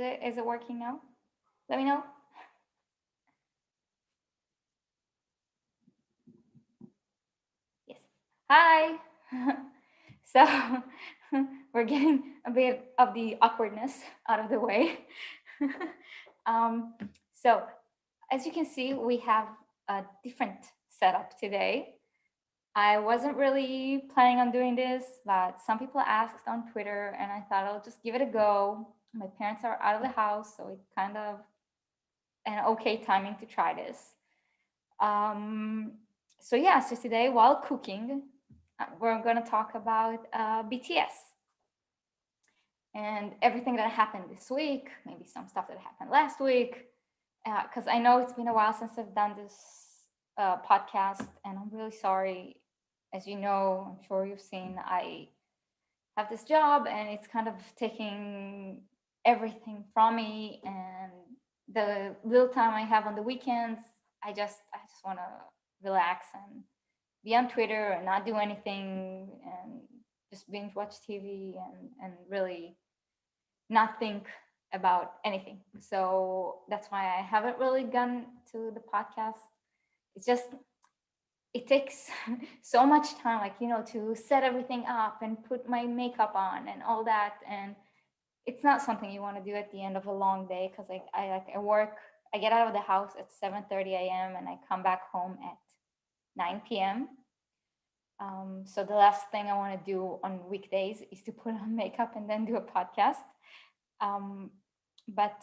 Is it working now? Let me know. Yes. Hi. So we're getting a bit of the awkwardness out of the way. um, so as you can see, we have a different setup today. I wasn't really planning on doing this, but some people asked on Twitter, and I thought I'll just give it a go. My parents are out of the house, so it's kind of an okay timing to try this. Um, so yeah, so today while cooking, we're going to talk about BTS and everything that happened this week, maybe some stuff that happened last week, because I know it's been a while since I've done this podcast, and I'm really sorry. As you know, I'm sure you've seen, I have this job, and it's kind of taking everything from me. And the little time I have on the weekends, I just want to relax and be on Twitter and not do anything and just binge watch TV and really not think about anything. So that's why I haven't really gone to the podcast. It's just it takes so much time, like, to set everything up and put my makeup on and all that. And it's not something you want to do at the end of a long day, because I work, I get out of the house at 7:30 a.m. and I come back home at 9 p.m. So the last thing I want to do on weekdays is to put on makeup and then do a podcast. Um, but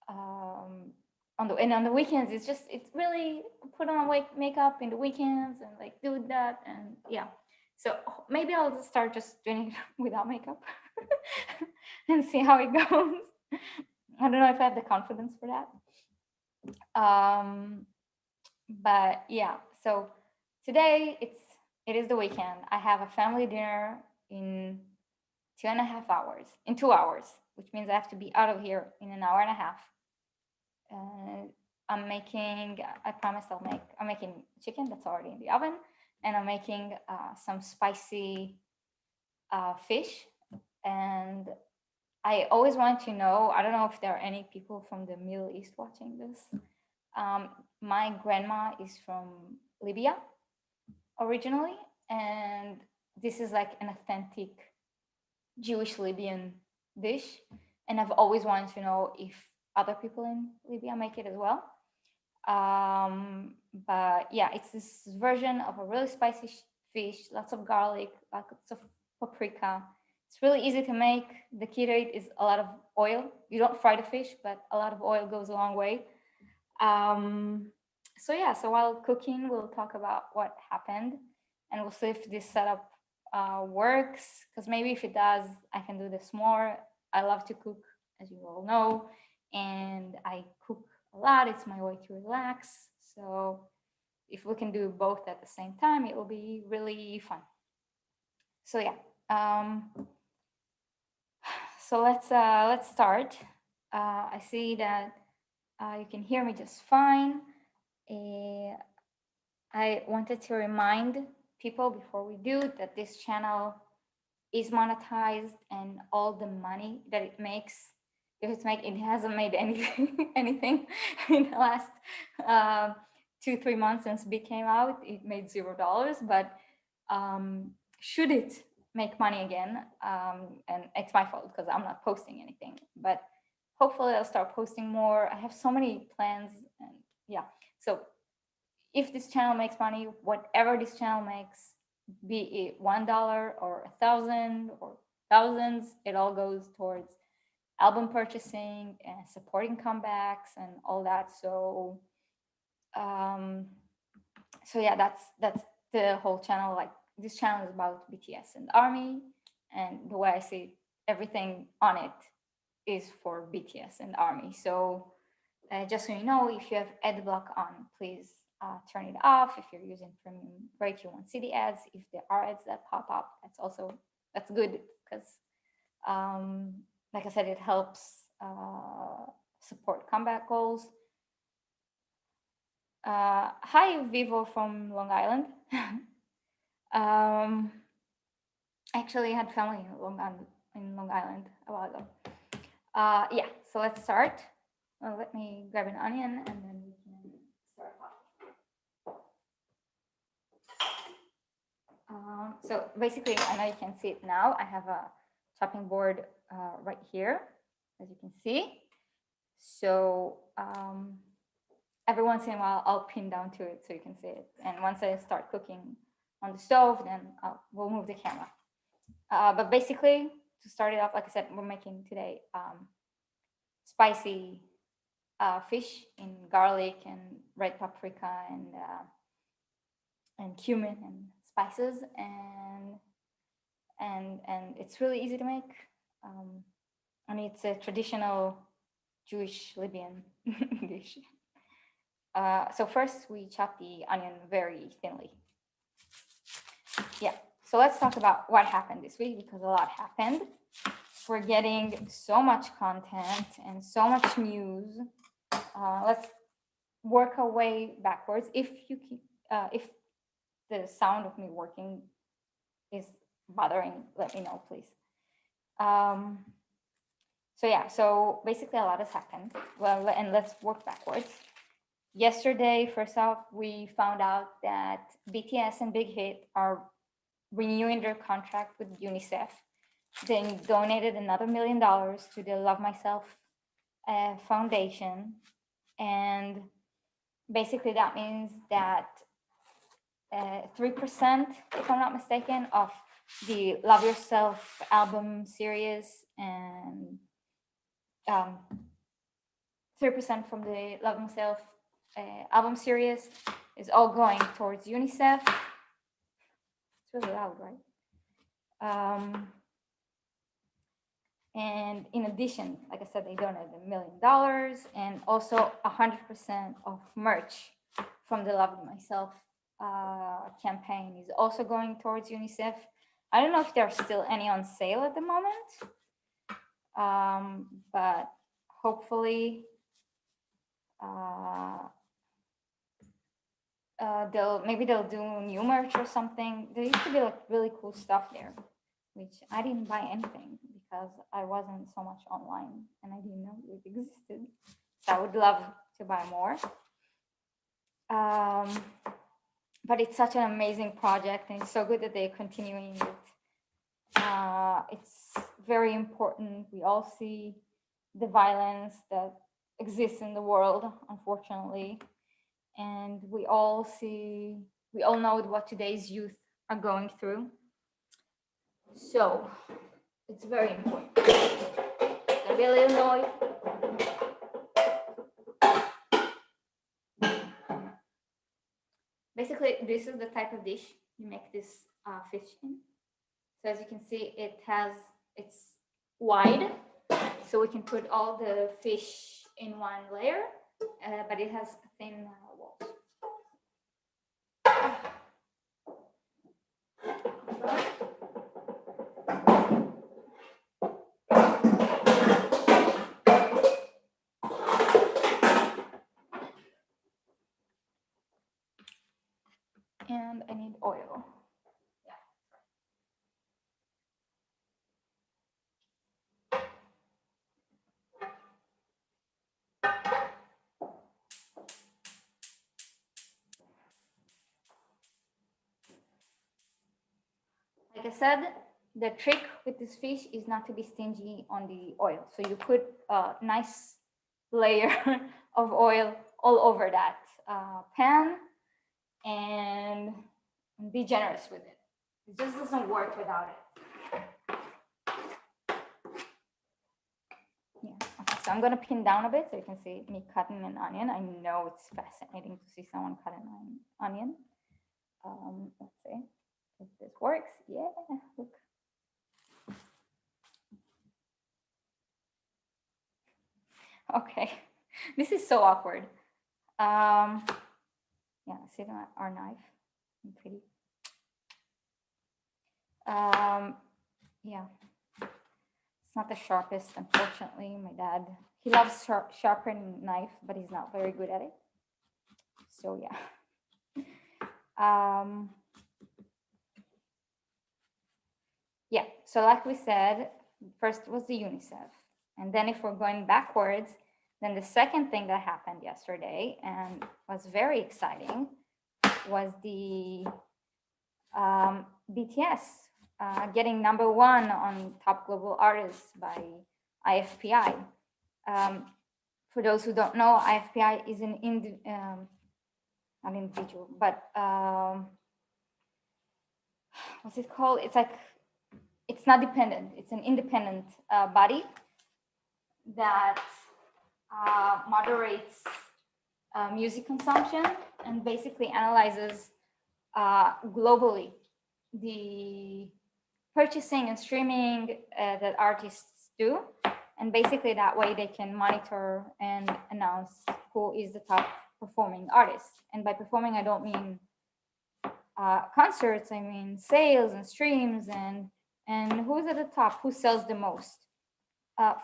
on the weekends, it's really put on makeup in the weekends and like do that. And yeah, so maybe I'll just start just doing it without makeup and see how it goes. I don't know if I have the confidence for that. But yeah, so today it is the weekend. I have a family dinner in 2.5 hours, in 2 hours, which means I have to be out of here in an hour and a half. uh, I promised I'm making chicken that's already in the oven, and I'm making some spicy fish. And I always want to know, I don't know if there are any people from the Middle East watching this. Um, my grandma is from Libya originally, and this is like an authentic Jewish Libyan dish. And I've always wanted to know if other people in Libya make it as well. But yeah, it's this version of a really spicy fish, lots of garlic, lots of paprika. It's really easy to make. The key to it is a lot of oil. You don't fry the fish, but a lot of oil goes a long way. Um, so yeah, so while cooking, we'll talk about what happened, and we'll see if this setup works. Because maybe if it does, I can do this more. I love to cook, as you all know, and I cook a lot. It's my way to relax. So if we can do both at the same time, it will be really fun. So yeah, so let's start. I see that you can hear me just fine. Uh, I wanted to remind people before we do that this channel is monetized, and all the money that it makes, it hasn't made anything anything in the last uh, 2-3 months since it came out. It made $0. But should it make money again, and it's my fault because I'm not posting anything, but hopefully I'll start posting more. I have so many plans, and yeah. So if this channel makes money, whatever this channel makes, be it $1 or 1,000 or thousands, it all goes towards album purchasing and supporting comebacks and all that. Um, so yeah, that's the whole channel. Like, this channel is about BTS and ARMY, and the way I see it, everything on it is for BTS and ARMY. So just so you know, if you have ad block on, please turn it off. If you're using premium break, you won't see the ads. If there are ads that pop up, that's good, because like I said, it helps support comeback goals. Hi, Vivo from Long Island. Actually, I had family in Long Island a while ago. Yeah, so let's start. Well, let me grab an onion and then we can start off. So basically, I know you can see it now. I have a chopping board right here, as you can see. So every once in a while, I'll pin down to it so you can see it. And once I start cooking on the stove, then we'll move the camera. But basically, to start it off, like I said, we're making today spicy fish in garlic and red paprika and cumin and spices, and it's really easy to make. And it's a traditional Jewish Libyan dish. So first we chop the onion very thinly. Yeah, so let's talk about what happened this week, because a lot happened. We're getting so much content and so much news. Let's work our way backwards. If the sound of me working is bothering, let me know, please. So yeah, so basically a lot has happened. Well, and let's work backwards. Yesterday, first off, we found out that BTS and Big Hit are renewing their contract with UNICEF. They donated another $1 million to the Love Myself Foundation. And basically that means that 3%, if I'm not mistaken, of the Love Yourself album series and 3% from the Love Myself album series is all going towards UNICEF. It's really loud, right? And in addition, like I said, they donated $1 million, and also 100% of merch from the Love Myself campaign is also going towards UNICEF. I don't know if there are still any on sale at the moment, but hopefully they'll do new merch or something. There used to be like really cool stuff there, which I didn't buy anything because I wasn't so much online and I didn't know it existed. So I would love to buy more. But it's such an amazing project, and it's so good that they're continuing it. It's very important. We all see the violence that exists in the world, unfortunately, and we all know what today's youth are going through. So it's very important. There'll be a little noise. Basically, this is the type of dish you make this fish in. So as you can see, it's wide, so we can put all the fish in one layer, but it has thin walls. And I need oil. Like I said, the trick with this fish is not to be stingy on the oil. So you put a nice layer of oil all over that pan and be generous with it. It just doesn't work without it. Yeah. Okay, so I'm gonna pin down a bit so you can see me cutting an onion. I know it's fascinating to see someone cut an onion. Let's see if this works. Yeah, look. Okay, this is so awkward. Yeah, see our knife, pretty. Yeah, it's not the sharpest, unfortunately. My dad, he loves sharpening knife, but he's not very good at it. So yeah. Yeah, so like we said, first was the UNICEF. And then if we're going backwards, then the second thing that happened yesterday and was very exciting was the BTS getting #1 on top global artists by IFPI. For those who don't know, IFPI is an not individual, but what's it called? It's like, it's not dependent. It's an independent body that moderates music consumption and basically analyzes globally the purchasing and streaming that artists do. And basically that way they can monitor and announce who is the top performing artist. And by performing, I don't mean concerts, I mean sales and streams and who's at the top, who sells the most.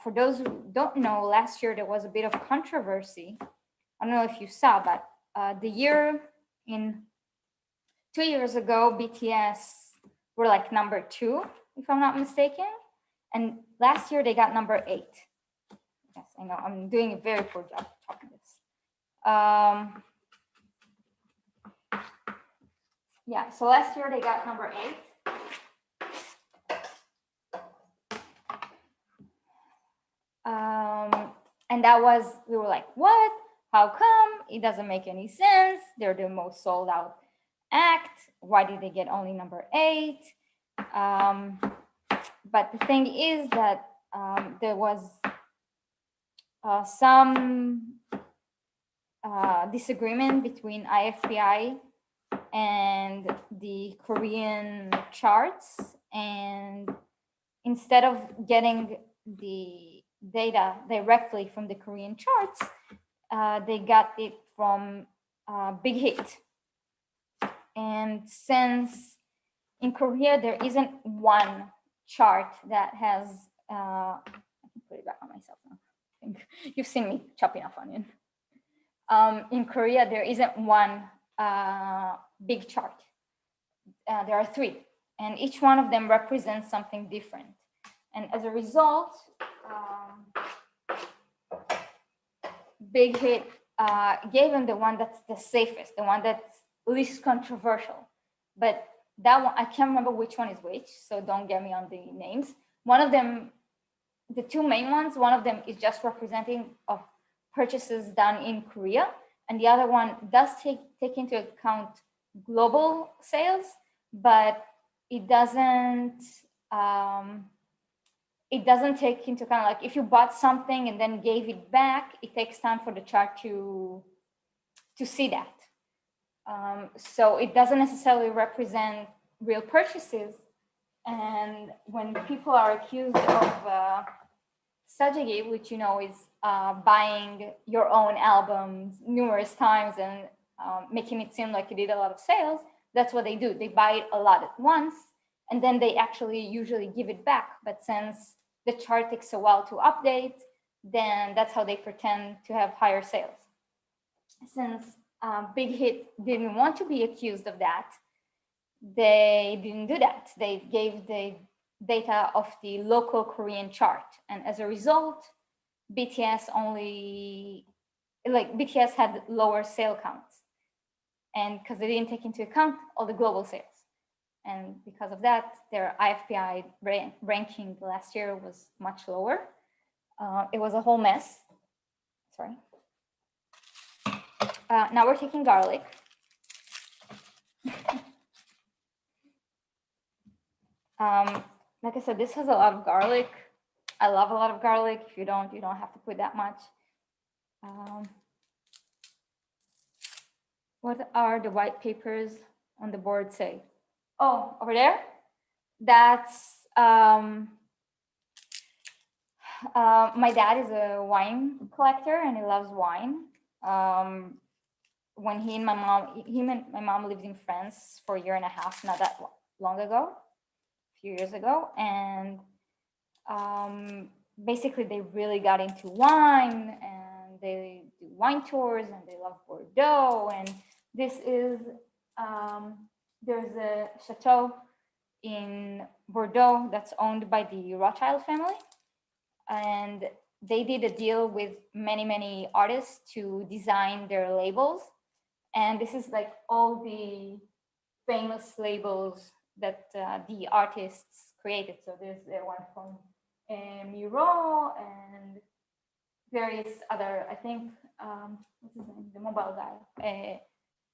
For those who don't know, last year there was a bit of controversy. I don't know if you saw, but the year in 2 years ago, BTS were like #2, if I'm not mistaken. And last year they got #8. Yes, I know, I'm doing a very poor job talking this. Yeah, so last year they got #8. And that was, we were like, what? How come? It doesn't make any sense. They're the most sold out act. Why did they get only #8? But the thing is that there was some disagreement between IFPI and the Korean charts. And instead of getting the data directly from the Korean charts, they got it from Big Hit. And since in Korea there isn't one chart that has, I can put it back on myself now. I think you've seen me chopping off onion. In Korea there isn't one big chart. There are 3, and each one of them represents something different. And as a result, Big Hit gave him the one that's the safest, the one that's least controversial. But that one, I can't remember which one is which, so don't get me on the names. One of them, the 2 main ones, one of them is just representing of purchases done in Korea, and the other one does take into account global sales, but it doesn't take into account, like if you bought something and then gave it back, it takes time for the chart to see that. So it doesn't necessarily represent real purchases. And when people are accused of sajegi, which you know is buying your own albums numerous times and making it seem like you did a lot of sales, that's what they do. They buy it a lot at once, and then they actually usually give it back. But since the chart takes a while to update, then that's how they pretend to have higher sales. Since Big Hit didn't want to be accused of that, they didn't do that. They gave the data of the local Korean chart. And as a result, BTS had lower sale counts. And because they didn't take into account all the global sales. And because of that, their IFPI ranking last year was much lower. It was a whole mess. Sorry. Now we're taking garlic. Like I said, this has a lot of garlic. I love a lot of garlic. If you don't have to put that much. What are the white papers on the board say? Oh, over there? That's, my dad is a wine collector and he loves wine. When he and my mom lived in France for a year and a half, not that long ago, a few years ago. And basically they really got into wine and they do wine tours and they love Bordeaux. And this is, there's a chateau in Bordeaux that's owned by the Rothschild family. and they did a deal with many artists to design their labels. And this is like all the famous labels that the artists created. So there's the one from Miro and various other, I think, what's his name, the mobile guy,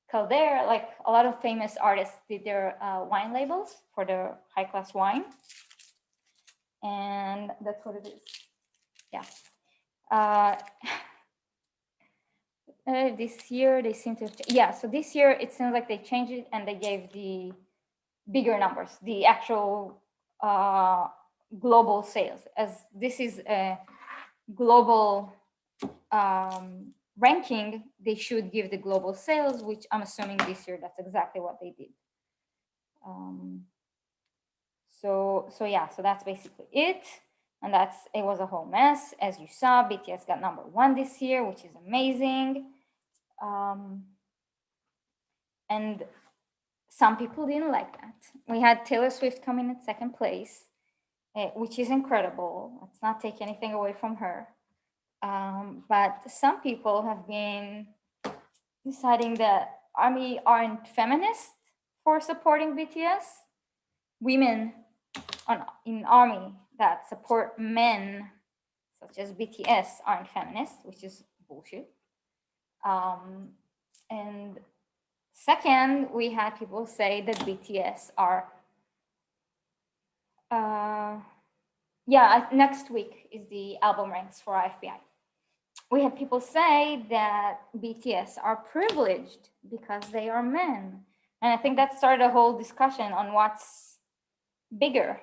Calder. Like a lot of famous artists did their wine labels for their high class wine, and that's what it is. Yeah. This year they seem to have, so this year it seems like they changed it and they gave the bigger numbers, the actual global sales, as this is a global ranking. They should give the global sales, which I'm assuming this year that's exactly what they did. So that's basically it. And it was a whole mess. As you saw, BTS got #1 this year, which is amazing. And some people didn't like that. We had Taylor Swift come in at second place, which is incredible. Let's not take anything away from her. But some people have been deciding that ARMY aren't feminist for supporting BTS. Women in ARMY that support men, such as BTS, aren't feminist, which is bullshit. And second, we had people say that BTS are, next week is the album ranks for IFPI. We had people say that BTS are privileged because they are men. And I think that started a whole discussion on what's bigger,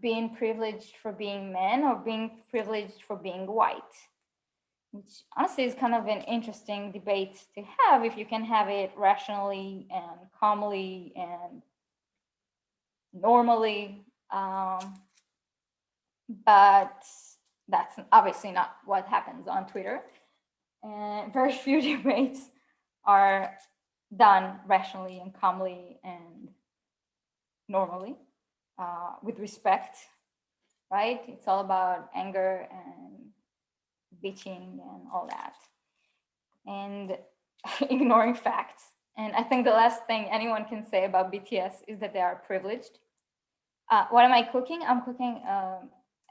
being privileged for being men or being privileged for being white, which honestly is kind of an interesting debate to have if you can have it rationally and calmly and normally. But that's obviously not what happens on Twitter. And very few debates are done rationally and calmly and normally, with respect, right? It's all about anger and bitching and all that, and ignoring facts. And I think the last thing anyone can say about BTS is that they are privileged. What am I cooking? I'm cooking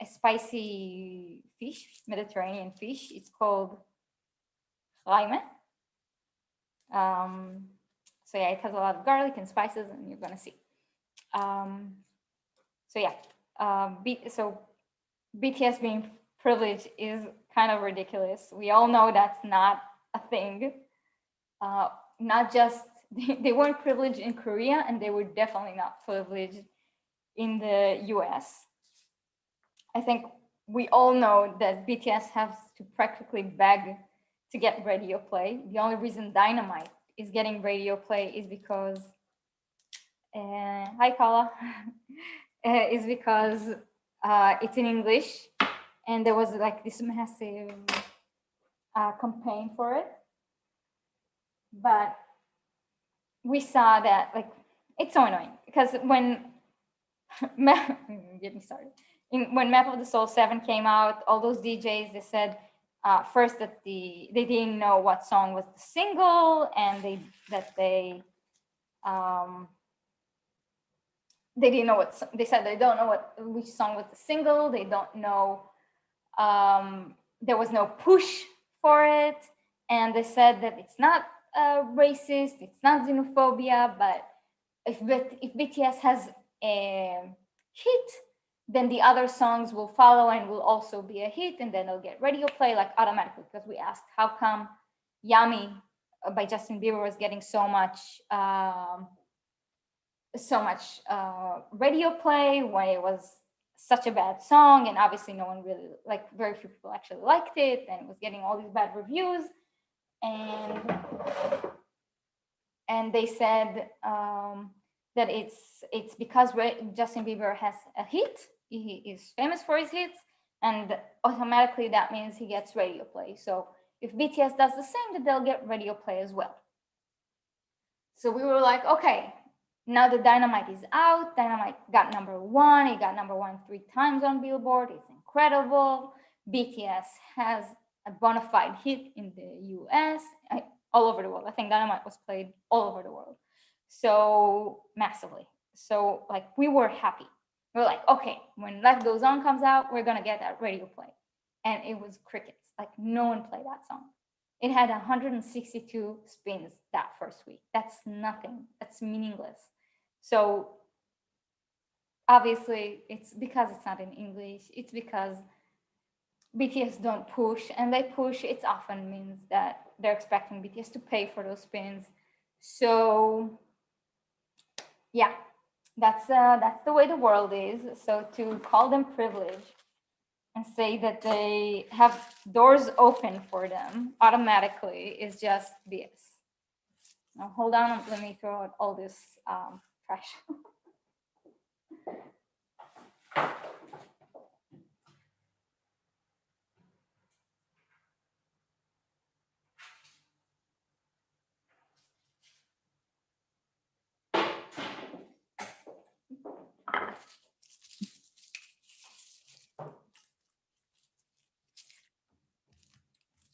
a spicy fish, Mediterranean fish. It's called raime. So yeah, it has a lot of garlic and spices, and you're gonna see. So BTS being privileged is kind of ridiculous. We all know that's not a thing. Not just they weren't privileged in Korea, and they were definitely not privileged in the US. I think we all know that BTS has to practically beg to get radio play. The only reason Dynamite is getting radio play is because, hi Paula, is because it's in English, and there was like this massive campaign for it. But we saw that, like, it's so annoying because when get me started. When Map of the Soul 7 came out, all those DJs, they said first that they didn't know what song was the single, and they didn't know what they said. They don't know which song was the single. They don't know. There was no push for it, and they said that it's not racist, it's not xenophobia, but if BTS has a hit, then the other songs will follow and will also be a hit, and then they'll get radio play like automatically. Because we asked, how come Yummy by Justin Bieber was getting so much radio play when it was such a bad song, and obviously no one really, like, very few people actually liked it, and it was getting all these bad reviews. And they said that it's because Justin Bieber has a hit. He is famous for his hits, and automatically that means he gets radio play. So if BTS does the same, then they'll get radio play as well. So we were like, okay, now that Dynamite is out, Dynamite got #1. It got #1 3 times on Billboard. It's in incredible. BTS has a bona fide hit in the US, all over the world. I think Dynamite was played all over the world, so massively. So like we were happy. We were like, okay, when Life Goes On comes out, we're gonna get that radio play, and it was crickets. Like no one played that song. It had 162 spins that first week. That's nothing. That's meaningless. So obviously, it's because it's not in English. It's because BTS don't push, and they push. It often means that they're expecting BTS to pay for those spins. So yeah, that's the way the world is. So to call them privileged and say that they have doors open for them automatically is just BS. Now hold on, let me throw out all this trash.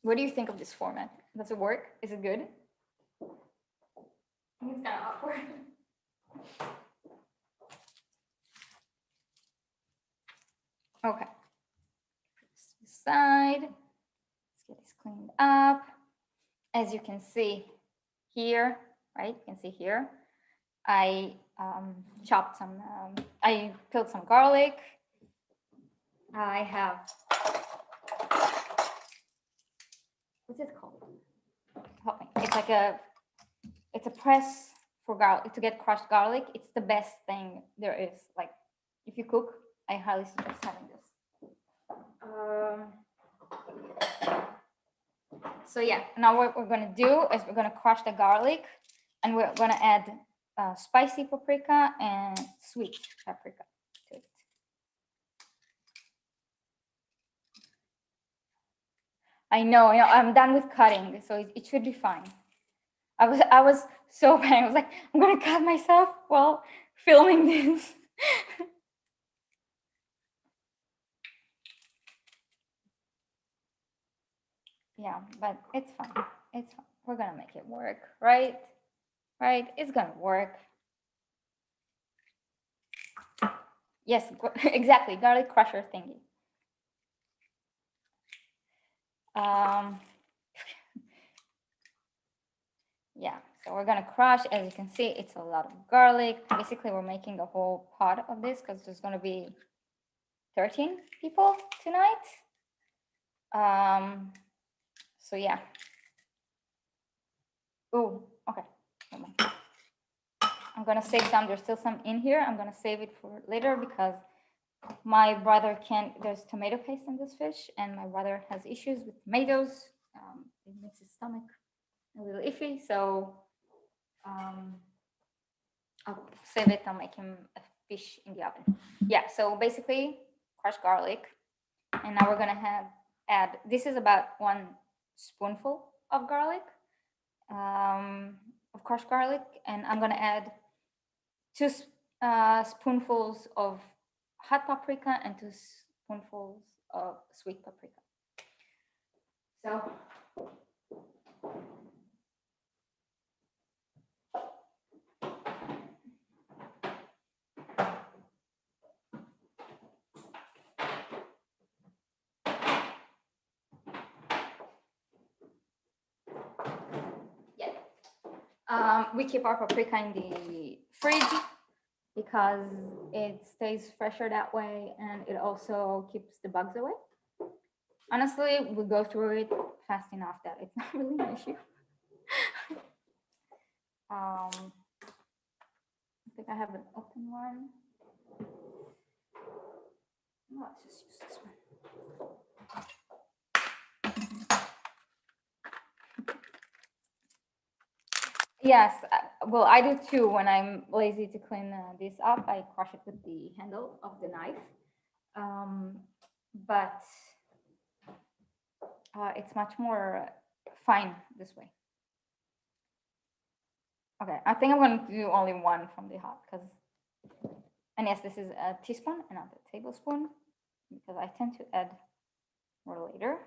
What do you think of this format? Does it work? Is it good? I think it's kind of awkward. Okay. This side. Let's get this cleaned up. As you can see here, right? You can see here. I chopped some. I peeled some garlic. I have. What's it called? Help me. It's like it's a press for garlic, to get crushed garlic. It's the best thing there is. Like if you cook, I highly suggest having this. So yeah, now what we're gonna do is we're gonna crush the garlic, and we're gonna add spicy paprika and sweet paprika to it. I know, I'm done with cutting, so it should be fine. I was so bad. I was like, I'm gonna cut myself while filming this. Yeah, but it's fine. It's fine. We're gonna make it work, right? Right? It's gonna work. Yes, exactly. Garlic crusher thingy. Yeah, so we're gonna crush. As you can see, it's a lot of garlic. Basically, we're making a whole pot of this because there's gonna be 13 people tonight. So yeah. Oh, okay. I'm gonna save some. There's still some in here. I'm gonna save it for later because my brother can't. There's tomato paste in this fish, and my brother has issues with tomatoes. It makes his stomach a little iffy. So I'll save it. I'll make him a fish in the oven. Yeah. So basically, crushed garlic, and now we're gonna add. This is about 1 spoonful of garlic. Of crushed garlic, and I'm gonna add 2 spoonfuls of hot paprika and 2 spoonfuls of sweet paprika. So yeah, we keep our paprika in the fridge because it stays fresher that way, and it also keeps the bugs away. Honestly, we go through it fast enough that it's not really an issue. I think I have an open one. Let's just use this one. Yes, well, I do too. When I'm lazy to clean this up, I crush it with the handle of the knife. But it's much more fine this way. Okay, I think I'm going to do only one from the hot because, and yes, this is a teaspoon and not a tablespoon because I tend to add more later.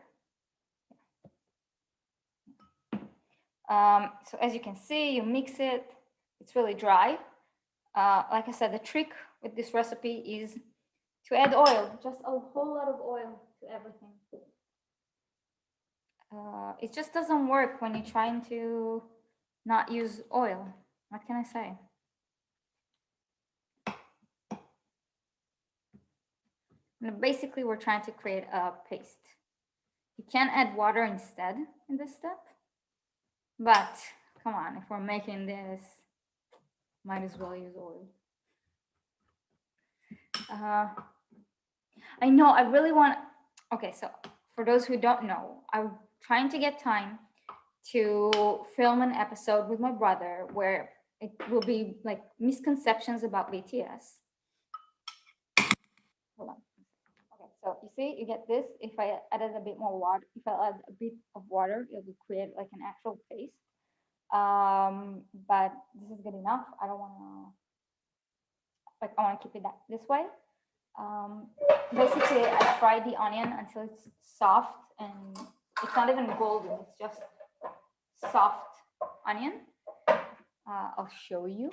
So as you can see, you mix it. It's really dry. Like I said, the trick with this recipe is to add oil, just a whole lot of oil to everything. It just doesn't work when you're trying to not use oil. What can I say? And basically, we're trying to create a paste. You can add water instead in this step, but come on, if we're making this, might as well use oil. I know, I really want, okay, so for those who don't know, I'm trying to get time to film an episode with my brother where it will be like misconceptions about BTS. Hold on. Okay, so you see, you get this. If I added a bit more water, if I add a bit of water, it will create like an actual paste. But this is good enough. I don't want to, like, I want to keep it this way. Basically, I fry the onion until it's soft, and it's not even golden. It's just soft onion. I'll show you.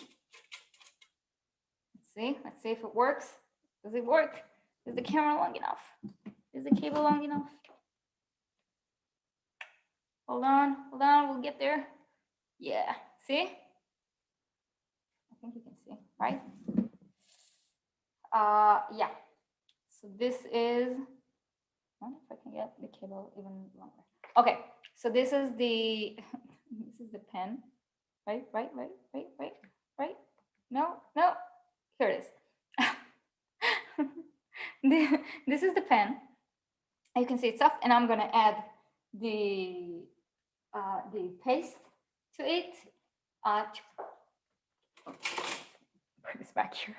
Let's see if it works. Does it work? Is the camera long enough? Is the cable long enough? Hold on, we'll get there. Yeah, see? I think you can see, right? Yeah. So this is, I wonder if I can get the cable even longer. Okay, so this is the pen, right? No, here it is. This is the pen. You can see it's soft, and I'm gonna add the paste to it. Put this back here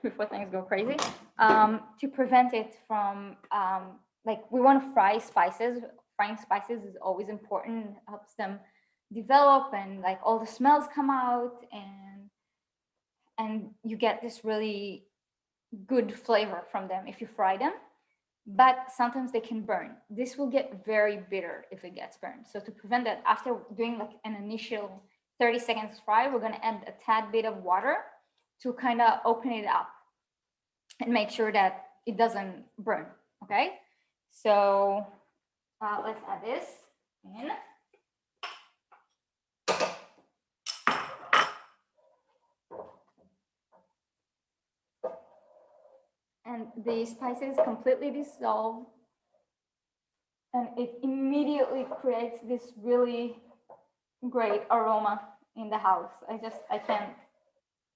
before things go crazy. To prevent it from like, we want to fry spices. Frying spices is always important. It helps them develop, and like all the smells come out, and you get this really good flavor from them if you fry them. But sometimes they can burn. This will get very bitter if it gets burned. So to prevent that, after doing like an initial 30 seconds fry, we're gonna add a tad bit of water to kind of open it up and make sure that it doesn't burn, okay? So let's add this in. And the spices completely dissolve, and it immediately creates this really great aroma in the house. I can't,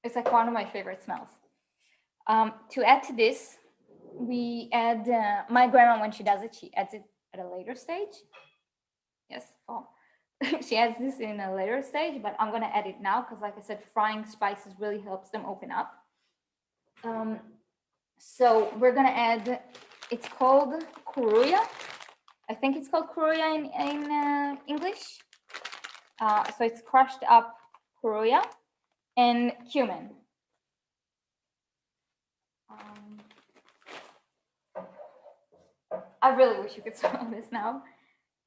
it's like one of my favorite smells. To add to this, we add, my grandma, when she does it, she adds it at a later stage. Yes, fall. She adds this in a later stage, but I'm gonna add it now because, like I said, frying spices really helps them open up. So we're gonna add, it's called kuruya. I think it's called kuruya in English. So it's crushed up kuruya and cumin. I really wish you could smell this now.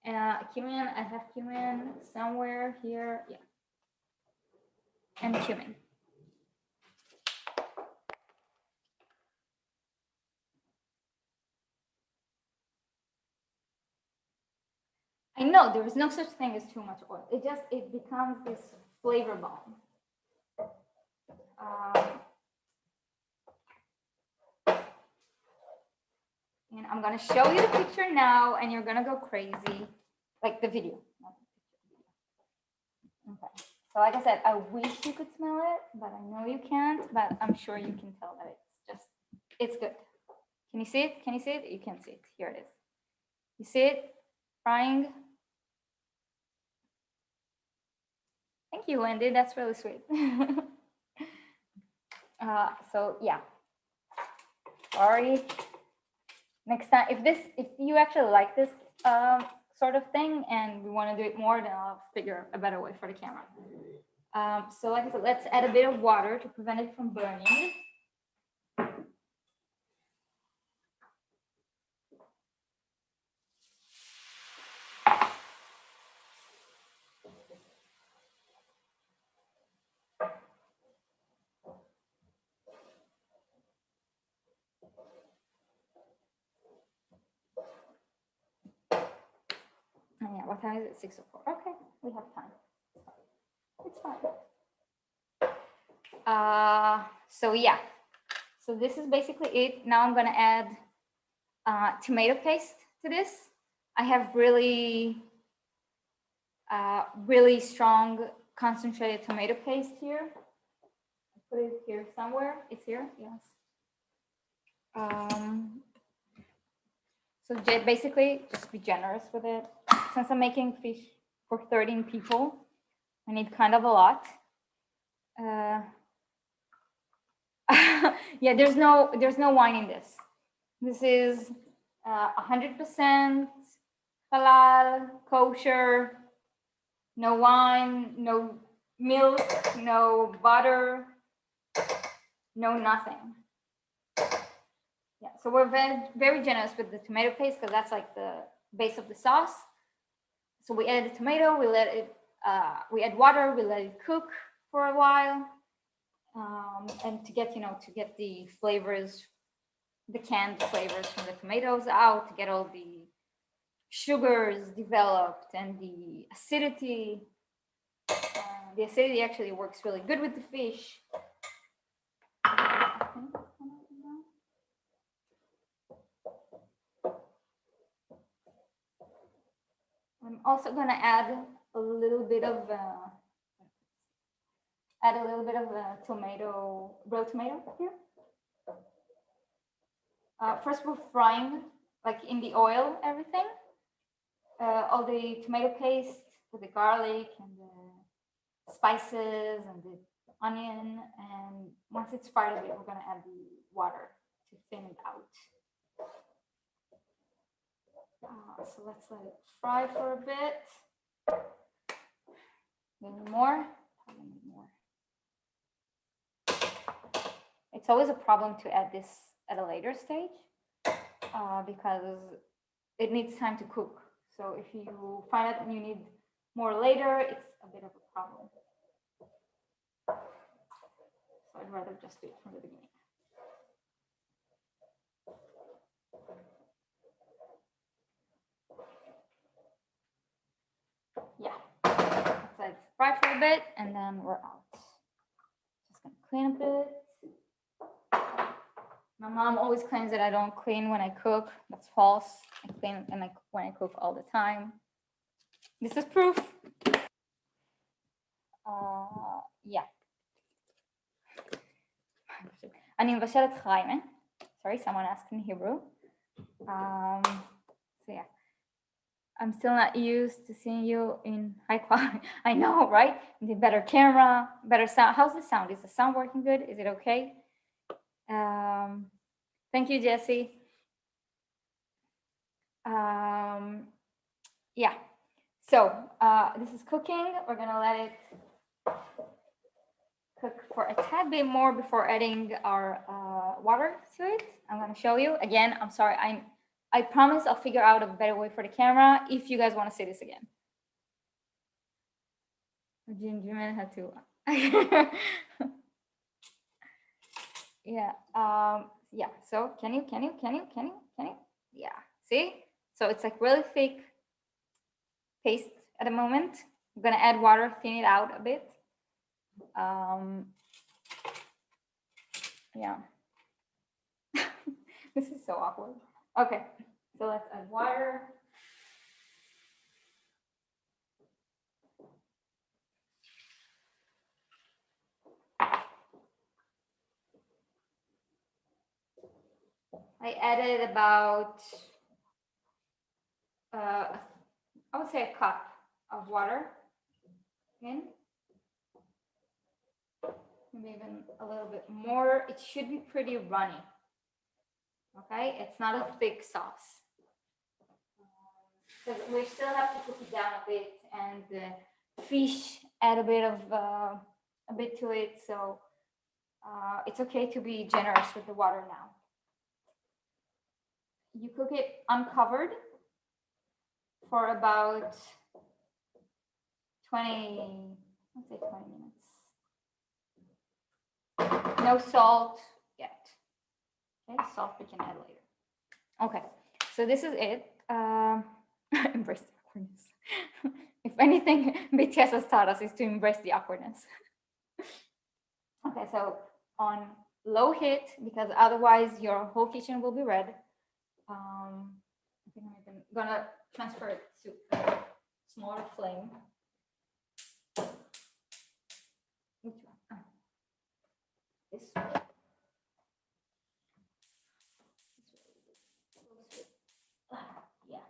Cumin, I have cumin somewhere here. Yeah. And cumin. I know there is no such thing as too much oil. It becomes this flavor bomb. And I'm gonna show you the picture now, and you're gonna go crazy, like the video. Okay. So like I said, I wish you could smell it, but I know you can't. But I'm sure you can tell that it's good. Can you see it? Can you see it? You can see it. Here it is. You see it? Frying. Thank you, Wendy. That's really sweet. So yeah. Sorry. Next time, if you actually like this sort of thing and we want to do it more, then I'll figure a better way for the camera. So like I said, let's add a bit of water to prevent it from burning. time is it? 6:04. Okay, we have time. It's fine. So yeah, so this is basically it. Now I'm gonna add tomato paste to this. I have really strong concentrated tomato paste here. Put it here somewhere. It's here, yes. So basically, just be generous with it. Since I'm making fish for 13 people, I need kind of a lot. Yeah, there's no wine in this. This is 100% halal, kosher, no wine, no milk, no butter, no nothing. Yeah, so we're very generous with the tomato paste because that's like the base of the sauce. So we add the tomato, we let it, we add water, we let it cook for a while, and to get the flavors, the canned flavors from the tomatoes out, to get all the sugars developed and the acidity. The acidity actually works really good with the fish. I'm also going to add a little bit of tomato, raw tomato here. First, we're frying like in the oil everything, all the tomato paste with the garlic and the spices and the onion. And once it's fried a bit, we're going to add the water to thin it out. So let's let it fry for a bit. Maybe more. It's always a problem to add this at a later stage because it needs time to cook. So if you find out you need more later, it's a bit of a problem. So I'd rather just do it from the beginning. Yeah, let's let it fry for a bit and then we're out. Just gonna clean a bit. My mom always claims that I don't clean when I cook. That's false. I clean when I cook all the time. This is proof. Yeah. אני מבשלת חיימה. Sorry, someone asked in Hebrew. So yeah. I'm still not used to seeing you in high quality. I know, right? The better camera, better sound. How's the sound? Is the sound working good? Is it okay? Thank you, Jesse. Yeah. So this is cooking. We're gonna let it cook for a tad bit more before adding our water to it. I'm gonna show you again. I'm sorry. I promise I'll figure out a better way for the camera if you guys want to see this again. Gingerman had to. Yeah. Yeah. So can you? Yeah. See? So it's like really thick paste at the moment. I'm gonna add water, thin it out a bit. Yeah. This is so awkward. Okay, so let's add water. I added about, I would say a cup of water in. Maybe even a little bit more. It should be pretty runny. Okay, it's not a thick sauce. Because we still have to cook it down a bit, and the fish add a bit to it. So it's okay to be generous with the water now. You cook it uncovered for about 20, let's say 20 minutes. No salt yet. Okay, salt we can add later. Okay, so this is it. Embrace the awkwardness. If anything, BTS has taught us is to embrace the awkwardness. Okay, so on low heat, because otherwise your whole kitchen will be red. I think I'm gonna transfer it to a smaller flame. Which one? Oh. This one. Yeah.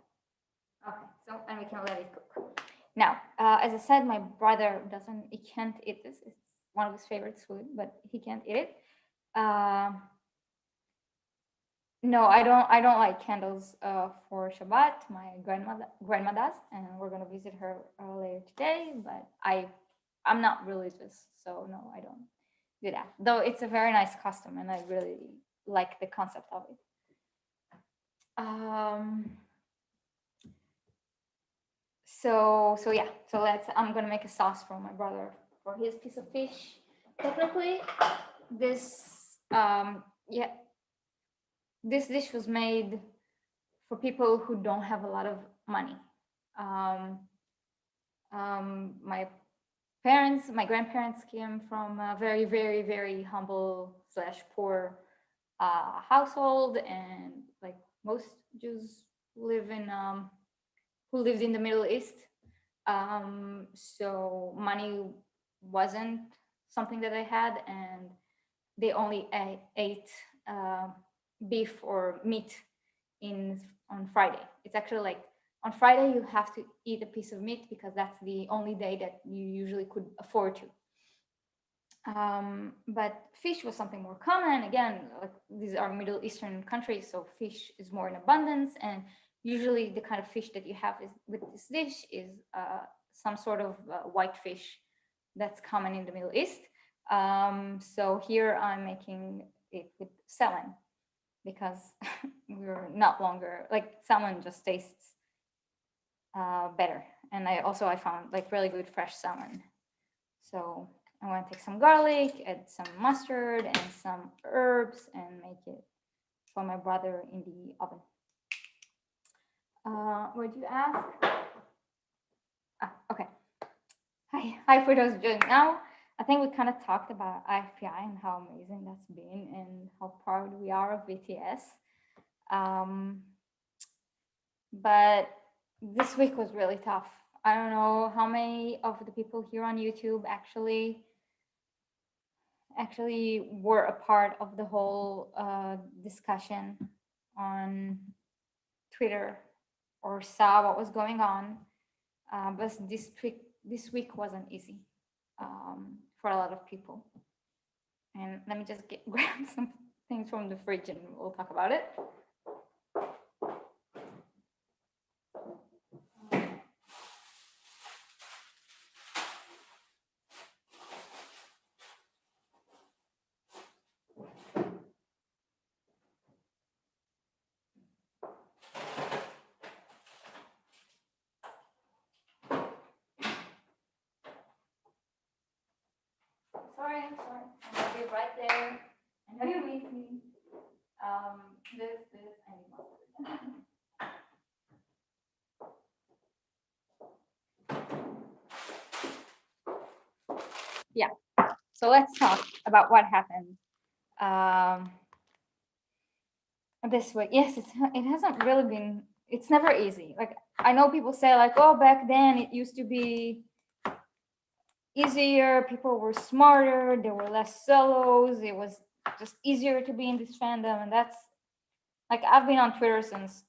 Okay, so and we can let it cook. Now, as I said, my brother he can't eat this. It's one of his favorite food, but he can't eat it. No, I don't like candles for Shabbat. My grandma does, and we're gonna visit her later today. But I'm not religious, so no, I don't do that. Though it's a very nice custom, and I really like the concept of it. So yeah, I'm gonna make a sauce for my brother for his piece of fish. Technically, this this dish was made for people who don't have a lot of money. My grandparents came from a very, very, very humble / poor household, and like most Jews live in who lived in the Middle East. So money wasn't something that they had, and they only ate beef or meat on Friday. It's actually like on Friday you have to eat a piece of meat because that's the only day that you usually could afford to. But fish was something more common. Again, like these are Middle Eastern countries, so fish is more in abundance, and usually the kind of fish that you have with this dish is some sort of white fish that's common in the Middle East. So here I'm making it with salmon because we're not longer like salmon just tastes better, and I found like really good fresh salmon. So I want to take some garlic, add some mustard and some herbs, and make it for my brother in the oven. What did you ask? Okay. Hi for those joining now. I think we kind of talked about IFPI and how amazing that's been and how proud we are of BTS. But this week was really tough. I don't know how many of the people here on YouTube actually were a part of the whole discussion on Twitter or saw what was going on. But this week wasn't easy for a lot of people. And let me just grab some things from the fridge and we'll talk about it. Sorry. I'm gonna be right there. I know you miss me. This, I need mustard. Yeah. So let's talk about what happened this week. Yes, it hasn't really been. It's never easy. Like I know people say like, oh, back then it used to be easier. People were smarter. There were less solos. It was just easier to be in this fandom, and that's like I've been on Twitter since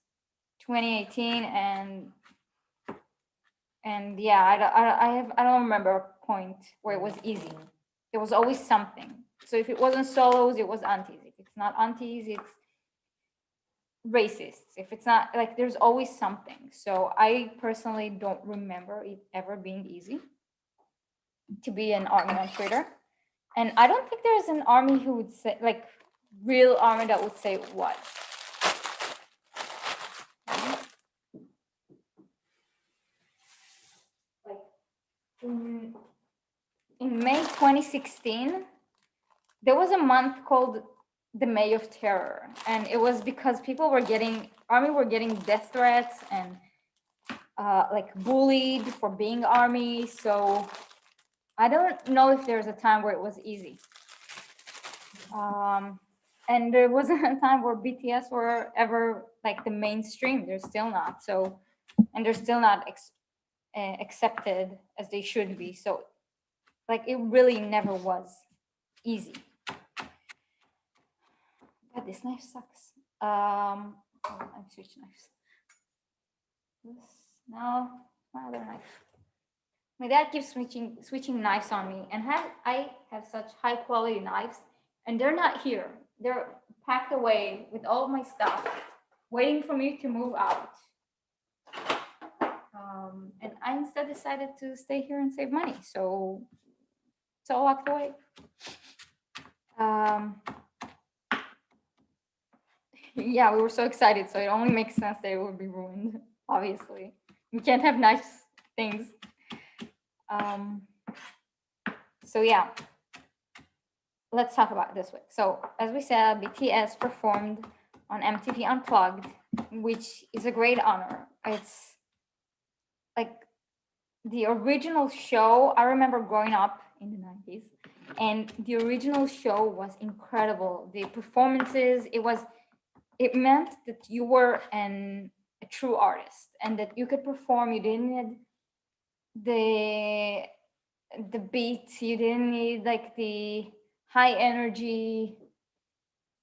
2018, and yeah, I don't remember a point where it was easy. There was always something. So if it wasn't solos, it was aunties. If it's not aunties, it's racists. If it's not like there's always something. So I personally don't remember it ever being easy to be an army on Twitter. And I don't think there's an army who would say like real army that would say it was. Like in May 2016, there was a month called the May of Terror, and it was because army were getting death threats, and like bullied for being ARMY. So I don't know if there's a time where it was easy. And there wasn't a time where BTS were ever like the mainstream. They're still not. So, and they're still not accepted as they should be. So, like, it really never was easy. God, this knife sucks. I'm switching knives. This now my other knife. My dad keeps switching knives on me, and I have such high quality knives, and they're not here. They're packed away with all of my stuff, waiting for me to move out. And I instead decided to stay here and save money, so I walked away. Yeah, we were so excited, so it only makes sense that it would be ruined. Obviously, we can't have nice things. So yeah, let's talk about it this way. So as we said, BTS performed on MTV Unplugged, which is a great honor. It's like the original show. I remember growing up in the 90s, and the original show was incredible. The performances, it meant that you were a true artist and that you could perform. You didn't need the beats, you didn't need like the high energy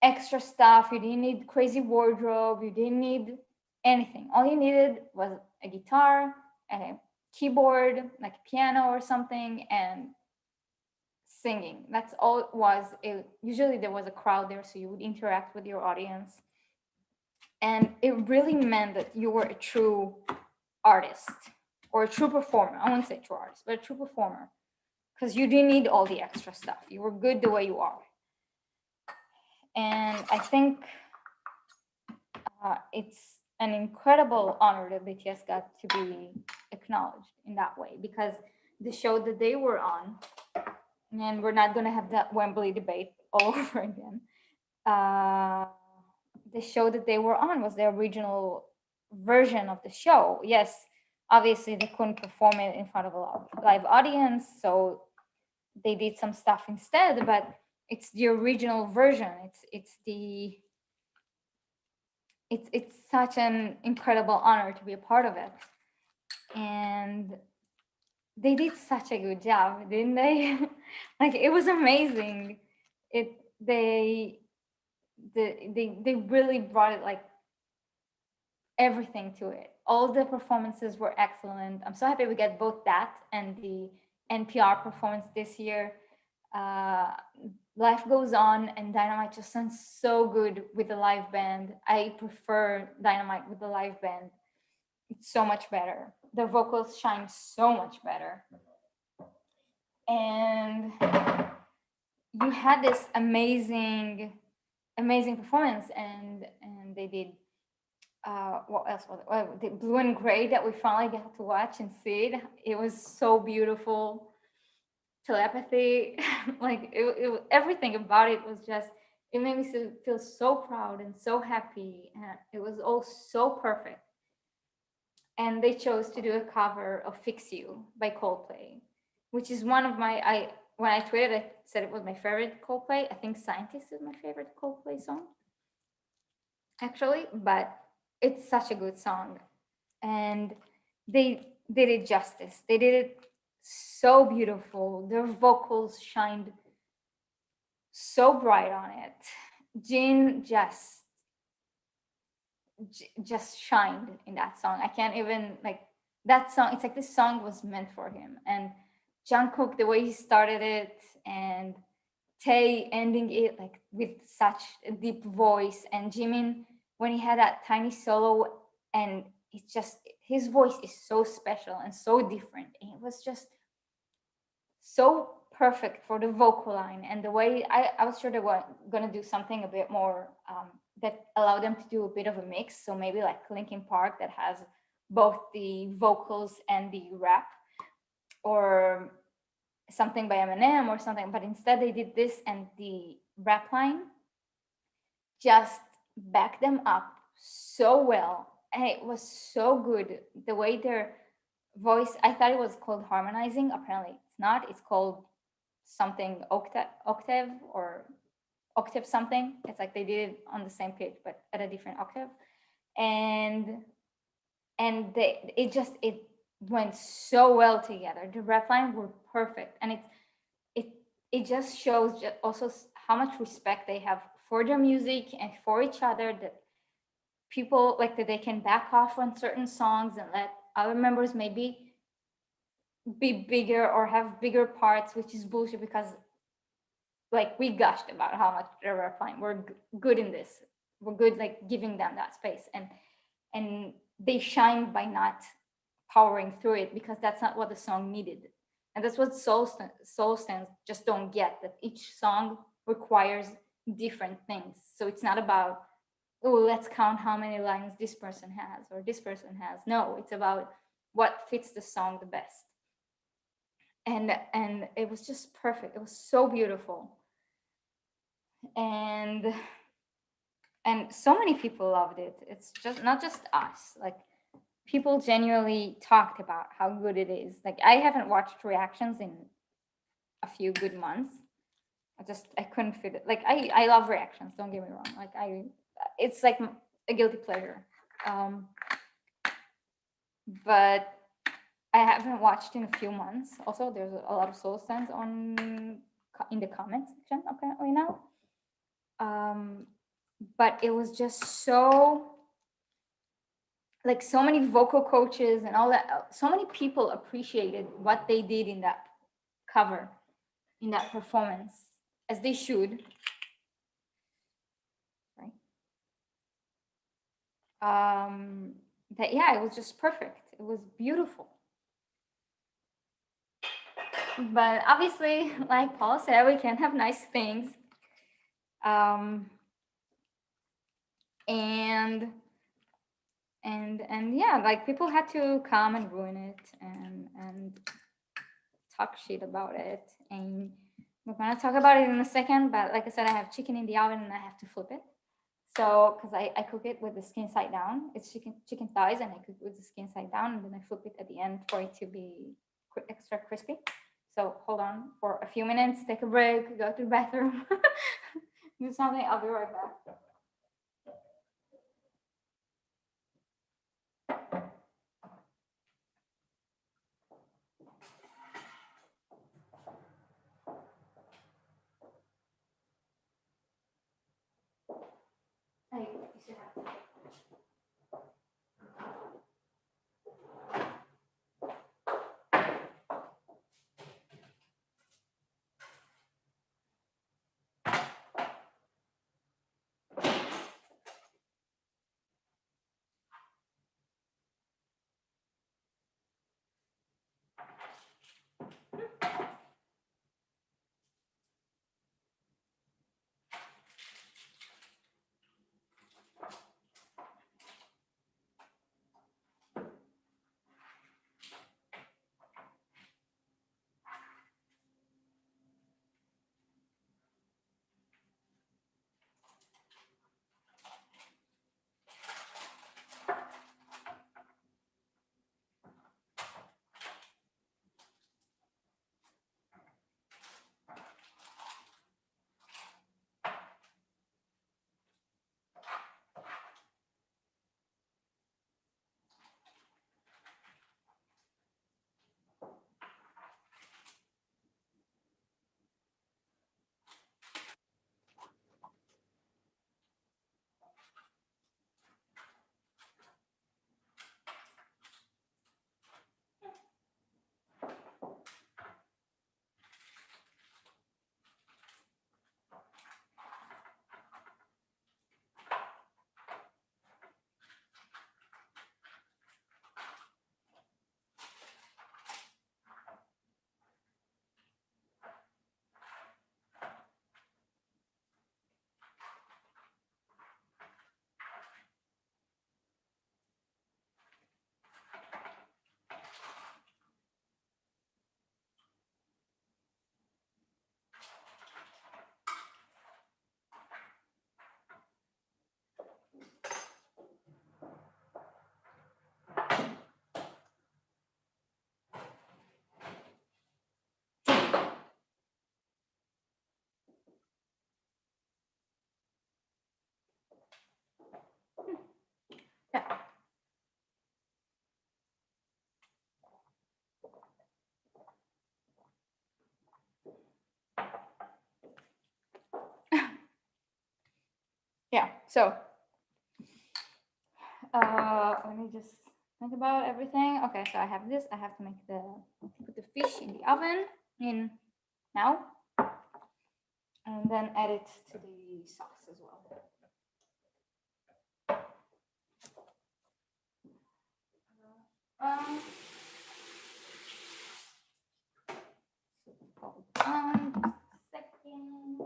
extra stuff, you didn't need crazy wardrobe, you didn't need anything. All you needed was a guitar, a keyboard, like a piano or something, and singing. That's all it was. Usually there was a crowd there, so you would interact with your audience. And it really meant that you were a true artist or a true performer. I wouldn't say true artist, but a true performer, because you didn't need all the extra stuff. You were good the way you are. And I think it's an incredible honor that BTS got to be acknowledged in that way, because the show that they were on, and we're not going to have that Wembley debate all over again, the show that they were on was the original version of the show. Yes, obviously they couldn't perform it in front of a live audience, so they did some stuff instead, but it's the original version. It's such an incredible honor to be a part of it. And they did such a good job, didn't they? Like, it was amazing. They really brought it, like, everything to it. All the performances were excellent. I'm so happy we get both that and the NPR performance this year. Life Goes On and Dynamite just sounds so good with the live band. I prefer Dynamite with the live band. It's so much better. The vocals shine so much better. And you had this amazing performance, and they did what else was it? Well, the Blue and Gray that we finally got to watch and see. It was so beautiful. Telepathy, like everything about it was just, it made me feel so proud and so happy, and it was all so perfect. And they chose to do a cover of Fix You by Coldplay, which is one of my, when I tweeted, I said it was my favorite Coldplay. I think Scientist is my favorite Coldplay song, actually, but it's such a good song. And they did it justice. They did it so beautiful. Their vocals shined so bright on it. Jin just shined in that song. I can't even, like, that song, it's like this song was meant for him. And Jungkook, the way he started it, and Tae ending it like with such a deep voice, and Jimin when he had that tiny solo, and it's just, his voice is so special and so different. And it was just so perfect for the vocal line. And the way I was sure they were going to do something a bit more that allowed them to do a bit of a mix. So maybe like Linkin Park that has both the vocals and the rap, or something by Eminem or something. But instead they did this, and the rap line just backed them up so well. and it was so good. The way their voice, I thought it was called harmonizing. Apparently, it's not. It's called something octave or octave something. It's like they did it on the same pitch but at a different octave, and it went so well together. The rap line were perfect, and it it just shows also how much respect they have for their music and for each other. That people like that they can back off on certain songs and let other members maybe be bigger or have bigger parts, which is bullshit because like we gushed about how much they were fine. We're good in this. We're good like giving them that space, and they shined by not powering through it because that's not what the song needed. And that's what soul stands just don't get, that each song requires different things. So it's not about, oh, let's count how many lines this person has or this person has. No, it's about what fits the song the best. And it was just perfect. It was so beautiful. And so many people loved it. It's just not just us. Like people genuinely talked about how good it is. Like I haven't watched reactions in a few good months. I couldn't fit it. Like I love reactions. Don't get me wrong. Like it's like a guilty pleasure. But I haven't watched in a few months. Also, there's a lot of soul stands in the comments section apparently now. But it was just so like so many vocal coaches and all that. So many people appreciated what they did in that cover, in that performance, as they should. Right. That yeah, it was just perfect. It was beautiful. But obviously, like Paul said, we can't have nice things. And yeah, like people had to come and ruin it and talk shit about it. And we're gonna talk about it in a second. But like I said, I have chicken in the oven and I have to flip it. So because I cook it with the skin side down, it's chicken thighs, and I cook it with the skin side down, and then I flip it at the end for it to be extra crispy. So hold on for a few minutes, take a break, go to the bathroom, do something. I'll be right back. Hey, you should have. yeah, so let me just think about everything. Okay, so I have this. I have to put the fish in the oven in now, and then add it to the sauce as well. Hold on a second.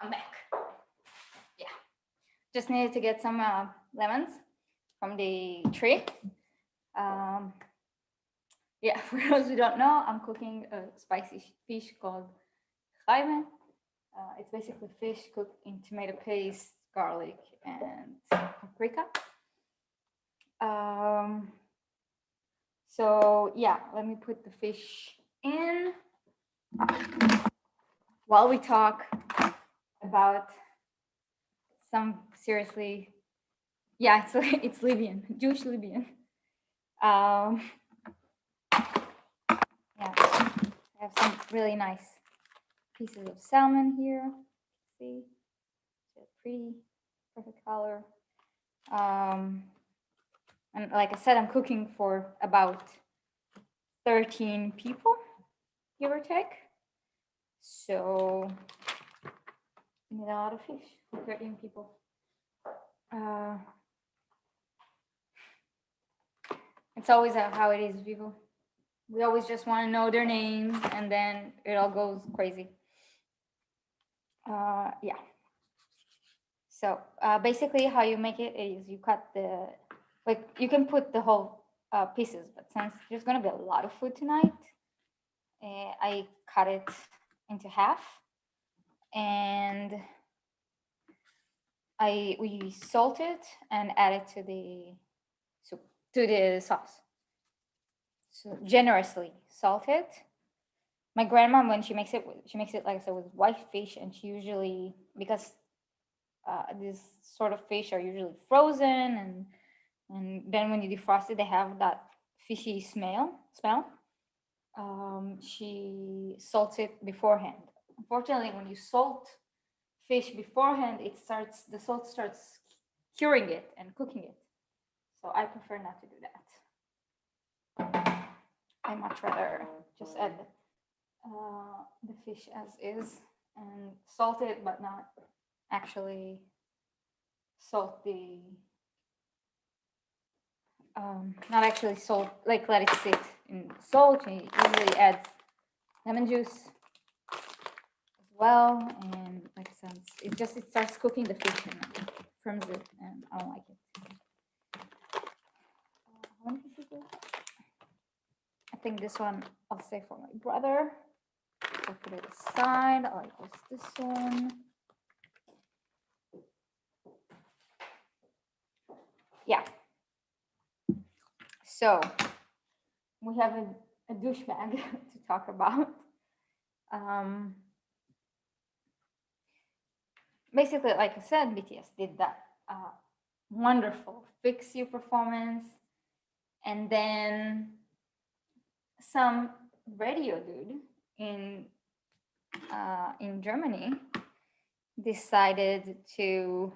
I'm back. Yeah, just needed to get some lemons from the tree. Yeah, for those who don't know, I'm cooking a spicy fish called jaime. It's basically fish cooked in tomato paste, garlic, and paprika. So yeah, let me put the fish in while we talk about some seriously, yeah, it's Libyan, Jewish Libyan. Yeah, I have some really nice pieces of salmon here. See, it's a pretty perfect color. And like I said, I'm cooking for about 13 people, give or take. So we need a lot of fish for 13 people. It's always how it is, people. We always just want to know their names, and then it all goes crazy. Yeah. So basically, how you make it is you cut you can put the whole pieces, but since there's gonna be a lot of food tonight, I cut it into half, and we salt it and add it to the soup, to the sauce. So generously salt it. My grandma, when she makes it like I said with white fish, and she usually, because these sort of fish are usually frozen, and then when you defrost it, they have that fishy smell. She salts it beforehand. Unfortunately, when you salt fish beforehand, the salt starts curing it and cooking it. So I prefer not to do that. I much rather just add the fish as is and salt it, but not actually salt the not actually salt, like let it sit in salt. She usually adds lemon juice as well, and like I said, it starts cooking the fish and firms it, and I don't like it. How many pieces is that? I think this one I'll save for my brother. I'll put it aside. I like this one. Yeah. So we have a douchebag to talk about. Basically, like I said, BTS did that wonderful Fix You performance, and then some radio dude in Germany decided to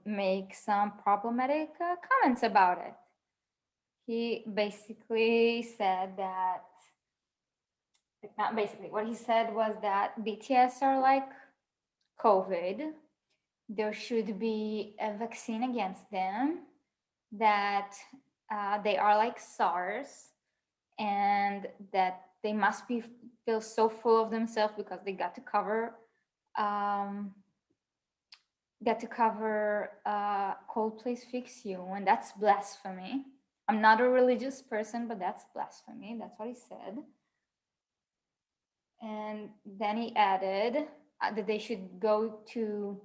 make some problematic comments about it. He basically said that, not basically, what he said was that BTS are like COVID, there should be a vaccine against them, that they are like SARS, and that they must be feel so full of themselves because they got to cover um, Coldplay's Fix You, and that's blasphemy. I'm not a religious person, but that's blasphemy. That's what he said. And then he added that they should go to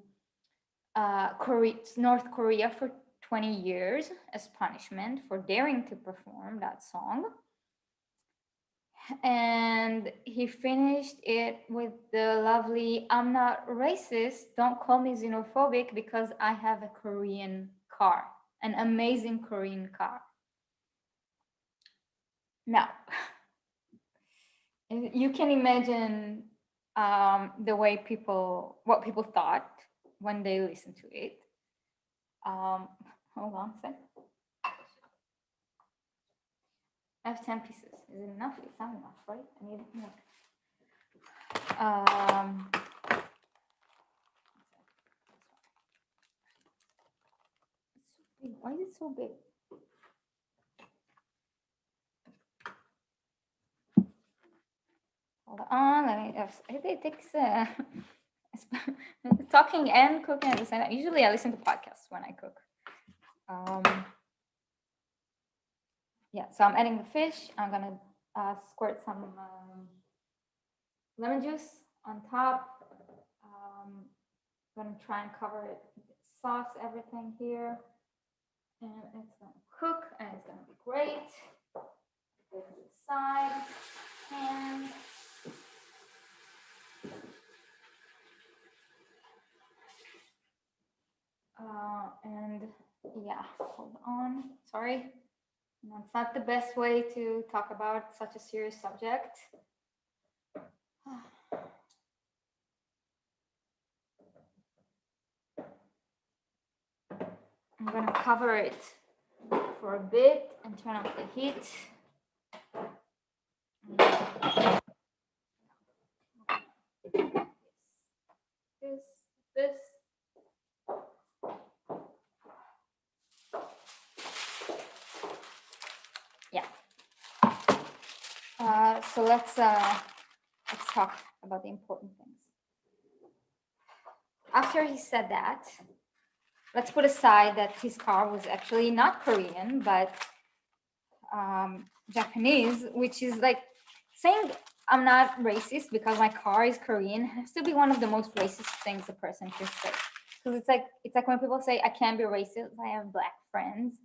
North Korea for 20 years as punishment for daring to perform that song. And he finished it with the lovely, "I'm not racist, don't call me xenophobic because I have a Korean car, an amazing Korean car." Now, you can imagine what people thought when they listened to it. Hold on a sec. I have 10 pieces. Is it enough? It's not enough, right? I need more. Why is it so big? Hold on, let me. It takes talking and cooking at the same time. Usually, I listen to podcasts when I cook. Yeah, so I'm adding the fish. I'm gonna squirt some lemon juice on top. I'm gonna try and cover it with sauce, everything here, and it's gonna cook, and it's gonna be great. Put it aside, and yeah, hold on. Sorry, that's not the best way to talk about such a serious subject. I'm gonna cover it for a bit and turn off the heat. This. Yeah. So let's talk about the important things. After he said that, let's put aside that his car was actually not Korean, but Japanese, which is like saying I'm not racist because my car is Korean has to be one of the most racist things a person can say. Because it's like when people say I can't be racist, I have black friends,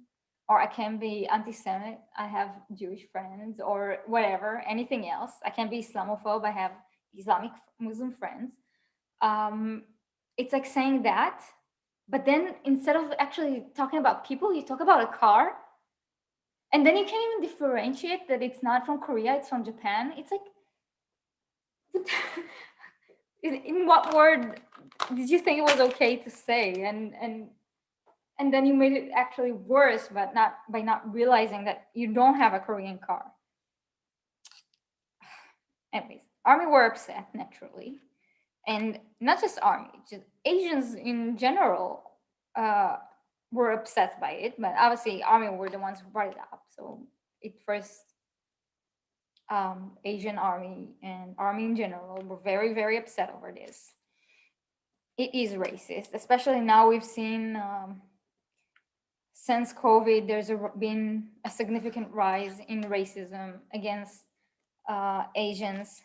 or I can be anti-Semitic, I have Jewish friends, or whatever, anything else. I can be Islamophobe, I have Islamic Muslim friends. It's like saying that, but then instead of actually talking about people, you talk about a car, and then you can't even differentiate that it's not from Korea, it's from Japan. It's like, in what word did you think it was okay to say? And then you made it actually worse, but not by not realizing that you don't have a Korean car. Anyways, army were upset naturally, and not just army, just Asians in general were upset by it. But obviously, army were the ones who brought it up. So it first, Asian army and army in general were very, very upset over this. It is racist, especially now we've seen. Since COVID, there's been a significant rise in racism against Asians.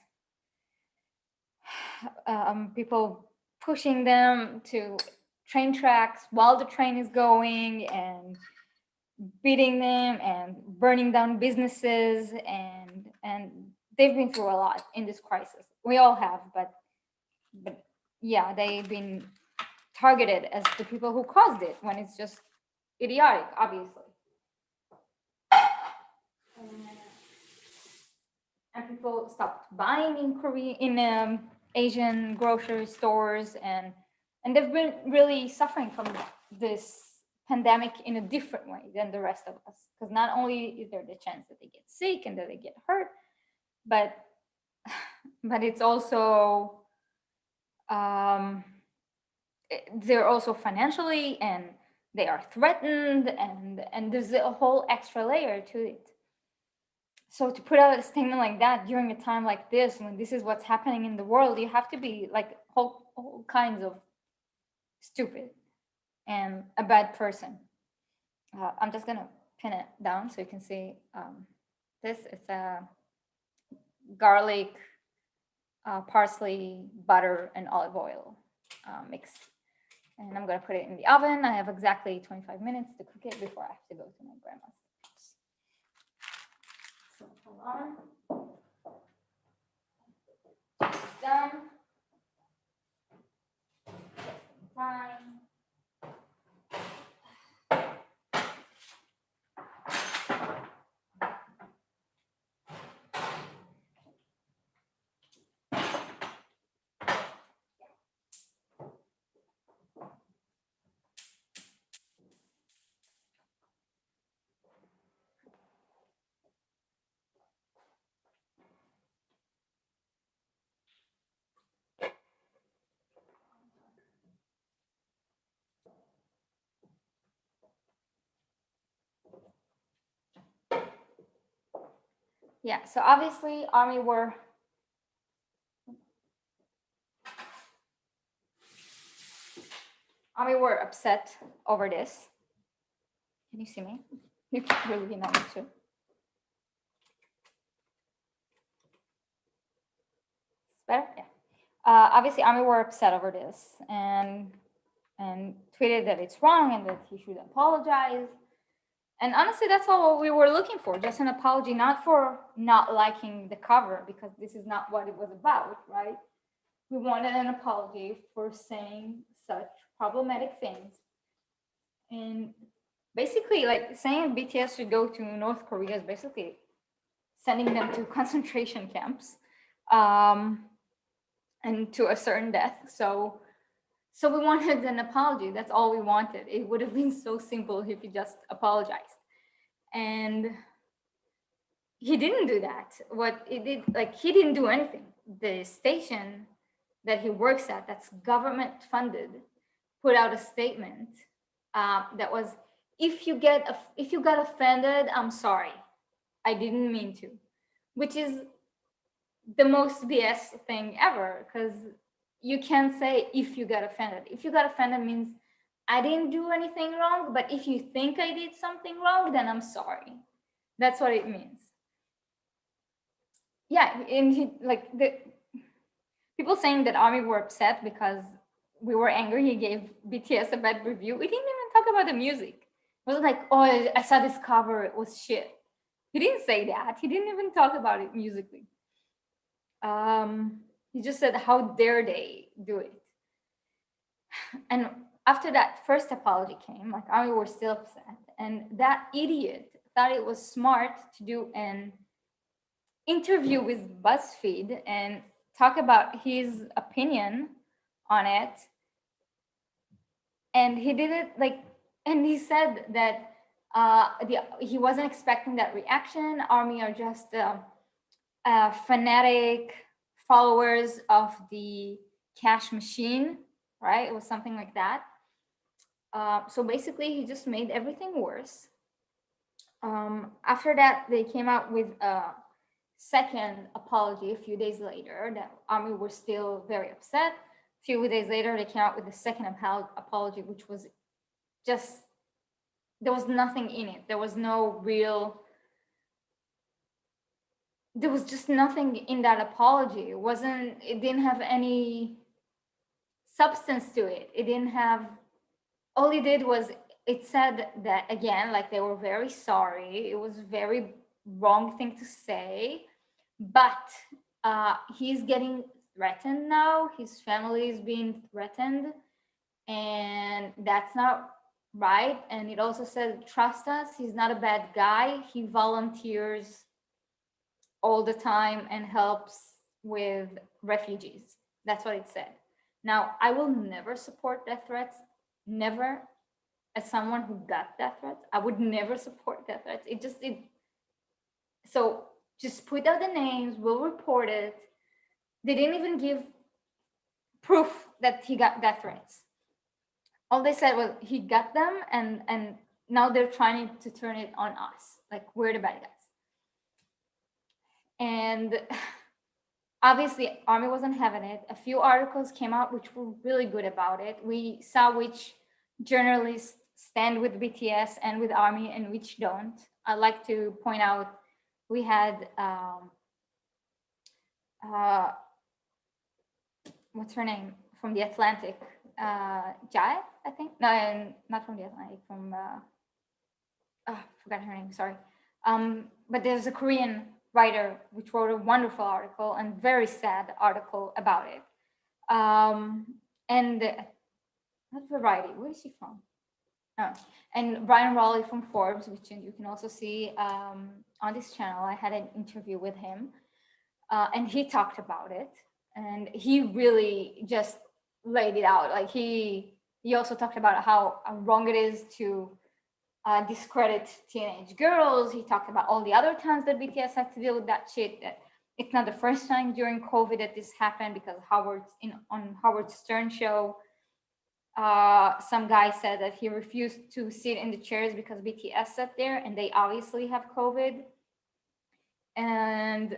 People pushing them to train tracks while the train is going, and beating them and burning down businesses, and they've been through a lot in this crisis. We all have, but yeah, they've been targeted as the people who caused it when it's just idiotic, obviously. And people stopped buying in Korea, in Asian grocery stores, and they've been really suffering from this pandemic in a different way than the rest of us. Because not only is there the chance that they get sick and that they get hurt, but it's also they're also financially, and they are threatened, and there's a whole extra layer to it. So to put out a statement like that during a time like this, when this is what's happening in the world, you have to be like whole kinds of stupid and a bad person. I'm just gonna pin it down so you can see this. It's a garlic, parsley, butter, and olive oil mix. And I'm gonna put it in the oven. I have exactly 25 minutes to cook it before I have to go to my grandma's house. So hold on. It's done. Just time. Yeah, so obviously Army were upset over this. Can you see me? You can really be not me too. Better? Yeah. Obviously Army were upset over this and tweeted that it's wrong and that he should apologize. And honestly, that's all we were looking for, just an apology, not for not liking the cover, because this is not what it was about, right? We wanted an apology for saying such problematic things. And basically, like saying BTS should go to North Korea is basically sending them to concentration camps and to a certain death. So we wanted an apology. That's all we wanted. It would have been so simple if he just apologized. And he didn't do that. What it did, like, he didn't do anything. The station that he works at, that's government funded, put out a statement that was, if you got offended, I'm sorry. I didn't mean to, which is the most BS thing ever, because you can't say if you got offended. If you got offended means I didn't do anything wrong, but if you think I did something wrong, then I'm sorry. That's what it means. Yeah, and he, like, the people saying that Army were upset because we were angry he gave BTS a bad review. We didn't even talk about the music. It was like, oh, I saw this cover, it was shit. He didn't say that. He didn't even talk about it musically. He just said, how dare they do it? And after that first apology came, like, Army were still upset. And that idiot thought it was smart to do an interview with BuzzFeed and talk about his opinion on it. And he did it like, and he said that he wasn't expecting that reaction. Army are just fanatic followers of the cash machine, right? It was something like that. So basically, he just made everything worse. After that, they came out with a second apology a few days later. That Army were still very upset. A few days later, they came out with the second apology, which was just, there was nothing in it. There was no real, there was just nothing in that apology. It didn't have any substance to it. It didn't have, all it did was, it said that, again, like, they were very sorry. It was a very wrong thing to say, but he's getting threatened now. His family is being threatened, and that's not right. And it also said, trust us, he's not a bad guy. He volunteers all the time and helps with refugees. That's what it said. Now, I will never support death threats. Never. As someone who got death threats, I would never support death threats. So just put out the names, we'll report it. They didn't even give proof that he got death threats. all they said was he got them, and now they're trying to turn it on us, like we're the bad guys. And obviously Army wasn't having it. A few articles came out which were really good about it. We saw which journalists stand with BTS and with Army and which don't. I'd like to point out we had what's her name from the Atlantic, Jai, I think. No, not from the Atlantic, from forgot her name, sorry. But there's a Korean writer which wrote a wonderful article and very sad article about it. And what Variety? Where is she from? Oh, and Brian Raleigh from Forbes, which you can also see on this channel. I had an interview with him, and he talked about it, and he really just laid it out. Like he also talked about how wrong it is to discredit teenage girls. He talked about all the other times that BTS had to deal with that shit. That it's not the first time during COVID that this happened, because on Howard Stern show, some guy said that he refused to sit in the chairs because BTS sat there, and they obviously have COVID. And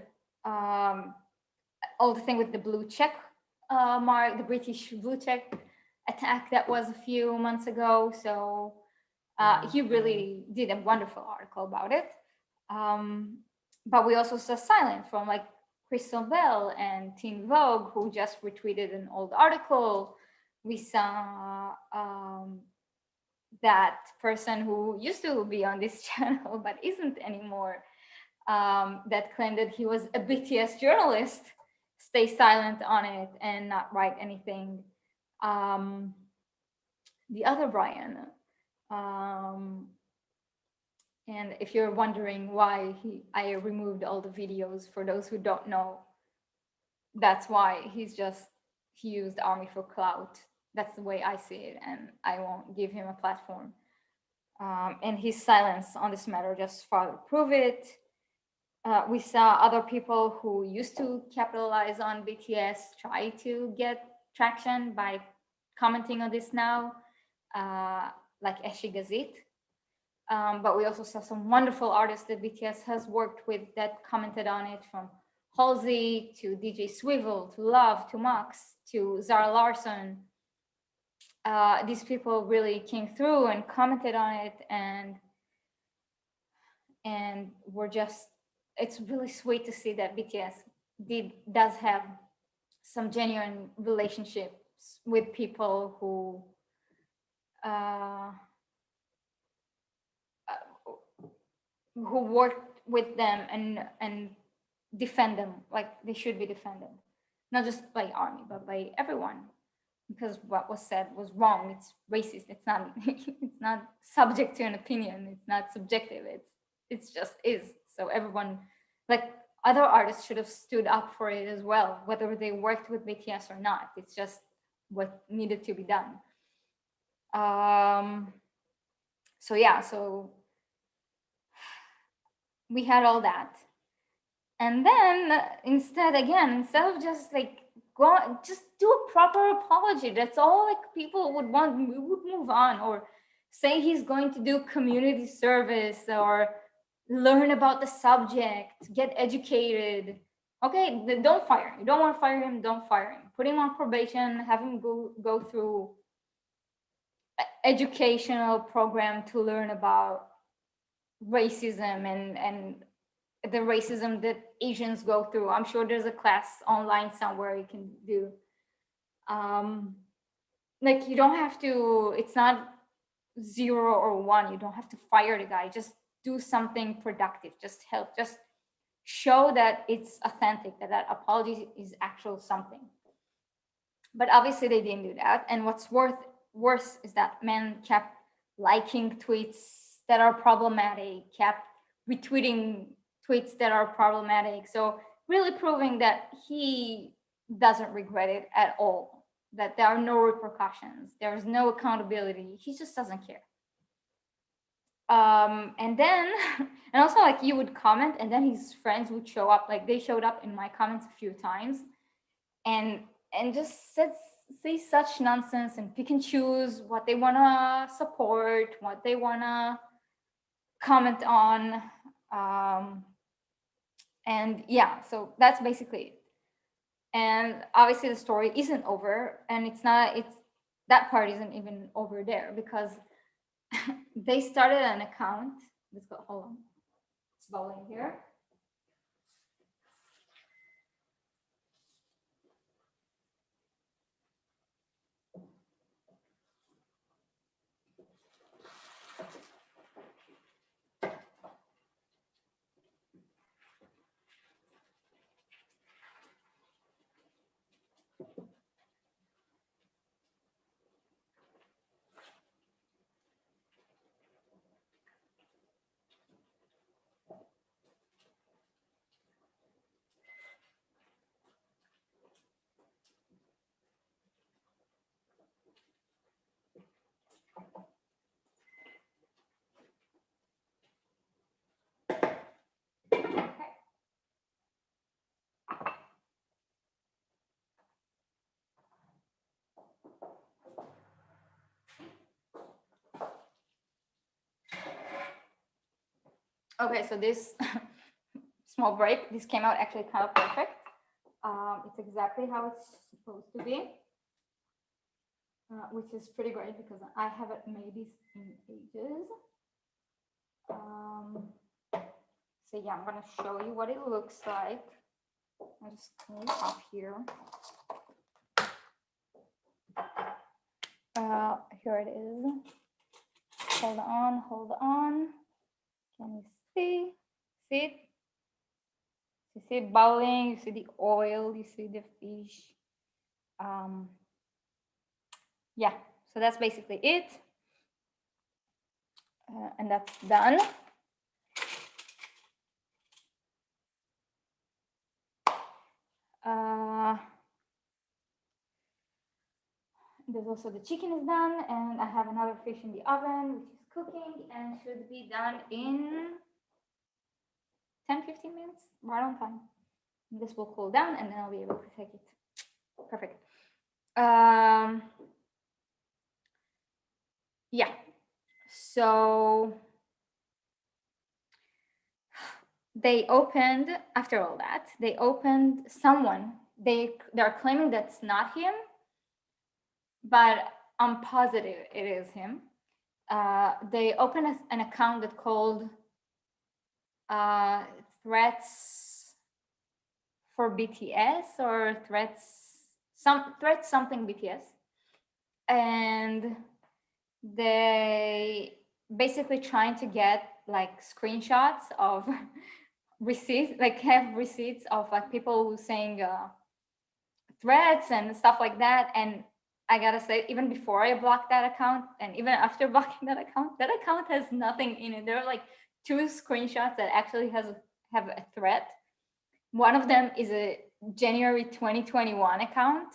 all the thing with the blue check mark, the British blue check attack that was a few months ago. So he really did a wonderful article about it. But we also saw silence from like Crystal Bell and Teen Vogue, who just retweeted an old article. We saw that person who used to be on this channel but isn't anymore, that claimed that he was a BTS journalist, stay silent on it and not write anything. The other Brian, and if you're wondering why I removed all the videos, for those who don't know, that's why he used Army for clout. That's the way I see it, and I won't give him a platform. And his silence on this matter just further prove it. We saw other people who used to capitalize on BTS try to get traction by commenting on this now, like Eshi Gazit. But we also saw some wonderful artists that BTS has worked with that commented on it, from Halsey to DJ Swivel to Love to Mox to Zara Larsson. These people really came through and commented on it, and were just, it's really sweet to see that BTS does have some genuine relationships with people who worked with them and defend them like they should be defended, not just by Army but by everyone, because what was said was wrong. It's racist. It's not it's not subject to an opinion. It's not subjective. It's just is. So everyone, like other artists, should have stood up for it as well, whether they worked with BTS or not. It's just what needed to be done. So yeah, so we had all that, and then instead of just like just do a proper apology. That's all like people would want. We would move on, or say he's going to do community service or learn about the subject, get educated. Okay, then don't fire him. You don't want to fire him, don't fire him. Put him on probation, have him go through educational program to learn about racism and the racism that Asians go through. I'm sure there's a class online somewhere you can do. Like you don't have to, it's not 0 or 1. You don't have to fire the guy. Just do something productive. Just help. Just show that it's authentic, that apology is actual something. But obviously they didn't do that. And what's worse is that men kept liking tweets that are problematic, kept retweeting tweets that are problematic. So really proving that he doesn't regret it at all, that there are no repercussions, there's no accountability. He just doesn't care. And then, and also like you would comment and then his friends would show up, like they showed up in my comments a few times and just said say such nonsense and pick and choose what they want to support, what they want to comment on. And yeah, so that's basically it. And obviously the story isn't over, and it's that part isn't even over there, because they started an account. Let's go, hold on. It's bowling here. Okay, so this small break, this came out actually kind of perfect. It's exactly how it's supposed to be, which is pretty great because I haven't made this in ages. So yeah, I'm gonna show you what it looks like. I'll just clean it up here. Here it is. Hold on, hold on. Can you see? See it? You see it bubbling, you see the oil, you see the fish. Yeah, so that's basically it. And that's done. There's also the chicken is done, and I have another fish in the oven, which is cooking and should be done in 10-15 minutes, right on time. This will cool down, and then I'll be able to take it. Perfect. Yeah. So they opened, after all that, they opened someone. They're claiming that's not him, but I'm positive it is him. They opened an account that called threats for BTS, or threats something BTS, and they basically trying to get like screenshots of receipts, like have receipts of like people saying threats and stuff like that. And I gotta say, even before I blocked that account, and even after blocking that account has nothing in it. There are like 2 screenshots that actually have a threat. One of them is a January 2021 account.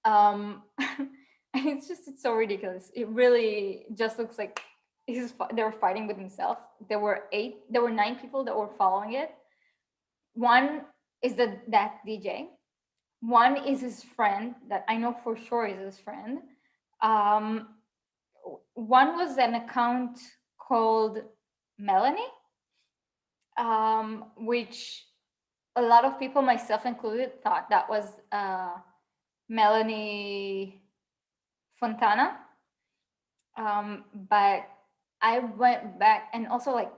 And it's so ridiculous. It really just looks like they were fighting with himself. There were 9 people that were following it. One is that DJ. One is his friend that I know for sure is his friend. One was an account called Melanie, which a lot of people, myself included, thought that was Melanie Fontana. But I went back, and also, like,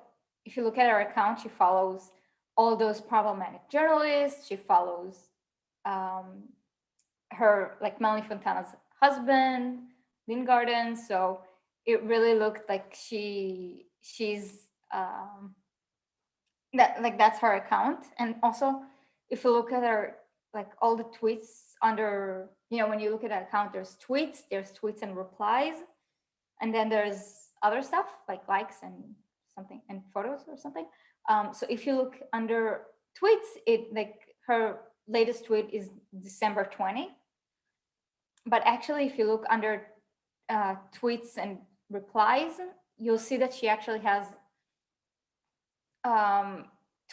if you look at her account, she follows all those problematic journalists. She follows her, like, Melanie Fontana's husband, Lynn Garden. So it really looked like she's that's her account. And also, if you look at her, like, all the tweets under, when you look at that account, there's tweets and replies, and then there's other stuff like likes and something and photos or something. So if you look under tweets, it, like, her latest tweet is December 20. But actually, if you look under tweets and replies, you'll see that she actually has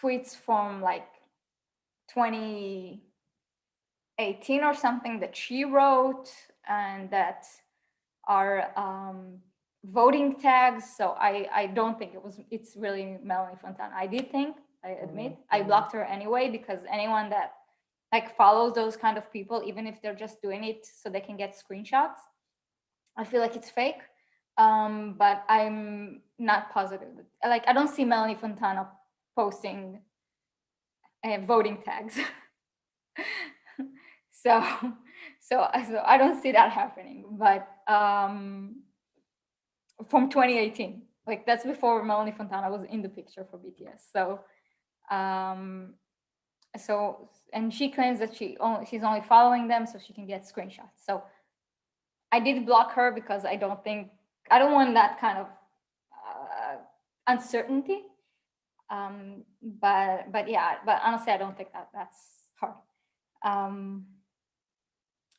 tweets from like 20, 18 or something that she wrote and that are voting tags. So I don't think it's really Melanie Fontana. I did think, I admit, I blocked her anyway, because anyone that like follows those kind of people, even if they're just doing it so they can get screenshots, I feel like it's fake. But I'm not positive. Like I don't see Melanie Fontana posting voting tags. so, so I don't see that happening. But from 2018, like that's before Melanie Fontana was in the picture for BTS. Um, and she claims that she's only following them so she can get screenshots. So I did block her because I don't want that kind of uncertainty. But yeah, but honestly, I don't think that's her.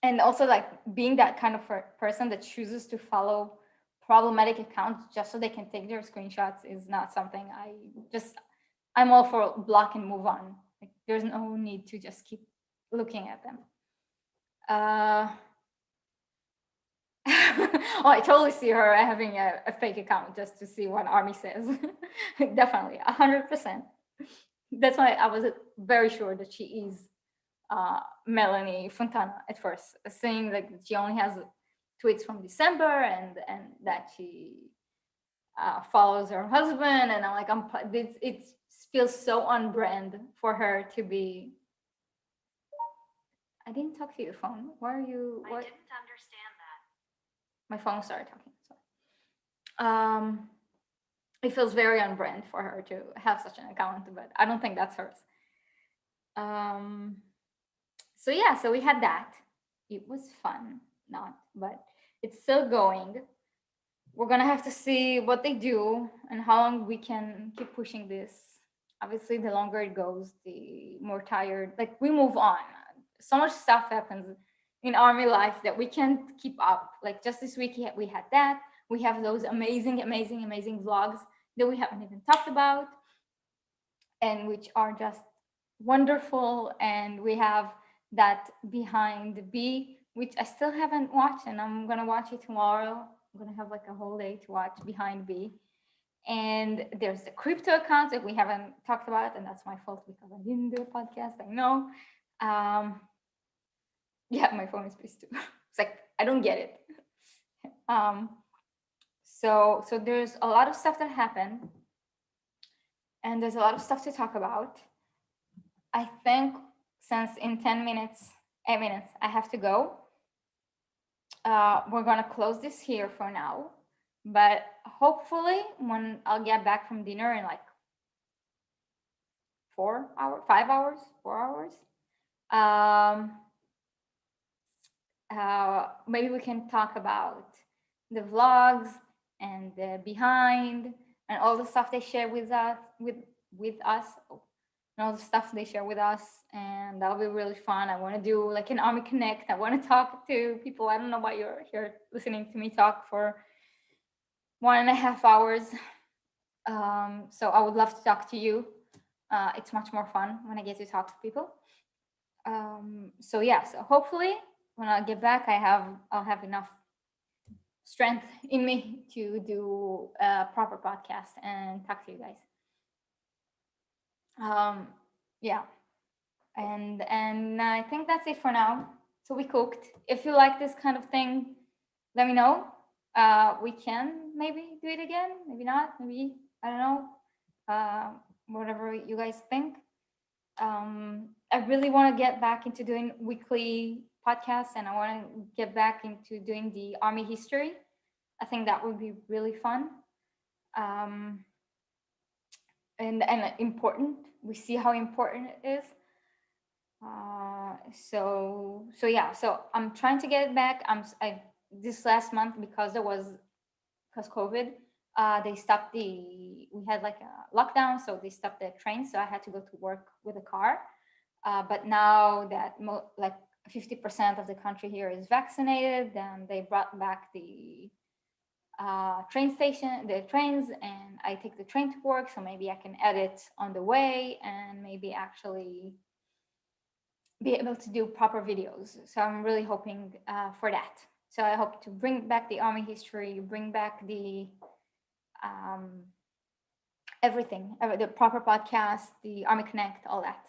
And also, like, being that kind of person that chooses to follow problematic accounts just so they can take their screenshots is not something I'm all for block and move on. Like, there's no need to just keep looking at them. Oh, I totally see her having a fake account just to see what Army says. Definitely, 100%. That's why I was very sure that she is Melanie Fontana at first, saying like she only has tweets from December and that she follows her husband. And I'm like, it feels so on brand for her to be. I didn't talk to your phone. Why are you? What? I didn't understand that. My phone started talking. So, it feels very on brand for her to have such an account, but I don't think that's hers. So yeah, so we had that. It was fun, but it's still going. We're gonna have to see what they do and how long we can keep pushing this. Obviously, the longer it goes, the more tired. Like, we move on. So much stuff happens in Army life that we can't keep up. Like, just this week we had that. We have those amazing vlogs that we haven't even talked about, and which are just wonderful. And we have that Behind B, which I still haven't watched, and I'm gonna watch it tomorrow. I'm gonna have like a whole day to watch Behind B. And there's the crypto account that we haven't talked about, and that's my fault because I didn't do a podcast. I know. Yeah, my phone is pissed too. It's like I don't get it. So there's a lot of stuff that happened, and there's a lot of stuff to talk about. I think since in 8 minutes, I have to go. We're gonna close this here for now, but hopefully when I'll get back from dinner in like 4 hours, 5 hours, 4 hours, maybe we can talk about the vlogs and the behind and all the stuff they share with us, and all the stuff they share with us, and that'll be really fun. I want to do like an Army Connect. I want to talk to people. I don't know why you're here listening to me talk for 1.5 hours. So I would love to talk to you. It's much more fun when I get to talk to people. So yeah, so hopefully when I get back, I'll have enough strength in me to do a proper podcast and talk to you guys. Yeah, and I think that's it for now. So we cooked. If you like this kind of thing, let me know. We can maybe do it again, maybe not, maybe I don't know. Whatever you guys think. I really want to get back into doing weekly podcasts, and I want to get back into doing the Army history. I think that would be really fun. And important. We see how important it is. So yeah. So I'm trying to get it back. This last month, because COVID. They stopped we had like a lockdown, so they stopped the train. So I had to go to work with a car. But now that like 50% of the country here is vaccinated, then they brought back the trains, and I take the train to work. So maybe I can edit on the way, and maybe actually be able to do proper videos. So I'm really hoping for that. So I hope to bring back the Army history, bring back the um, everything, the proper podcast, the Army Connect, all that.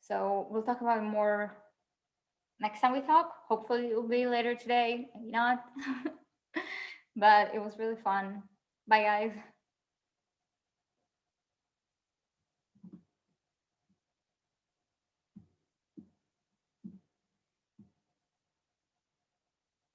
So we'll talk about it more next time we talk. Hopefully it will be later today, maybe not. But it was really fun. Bye, guys.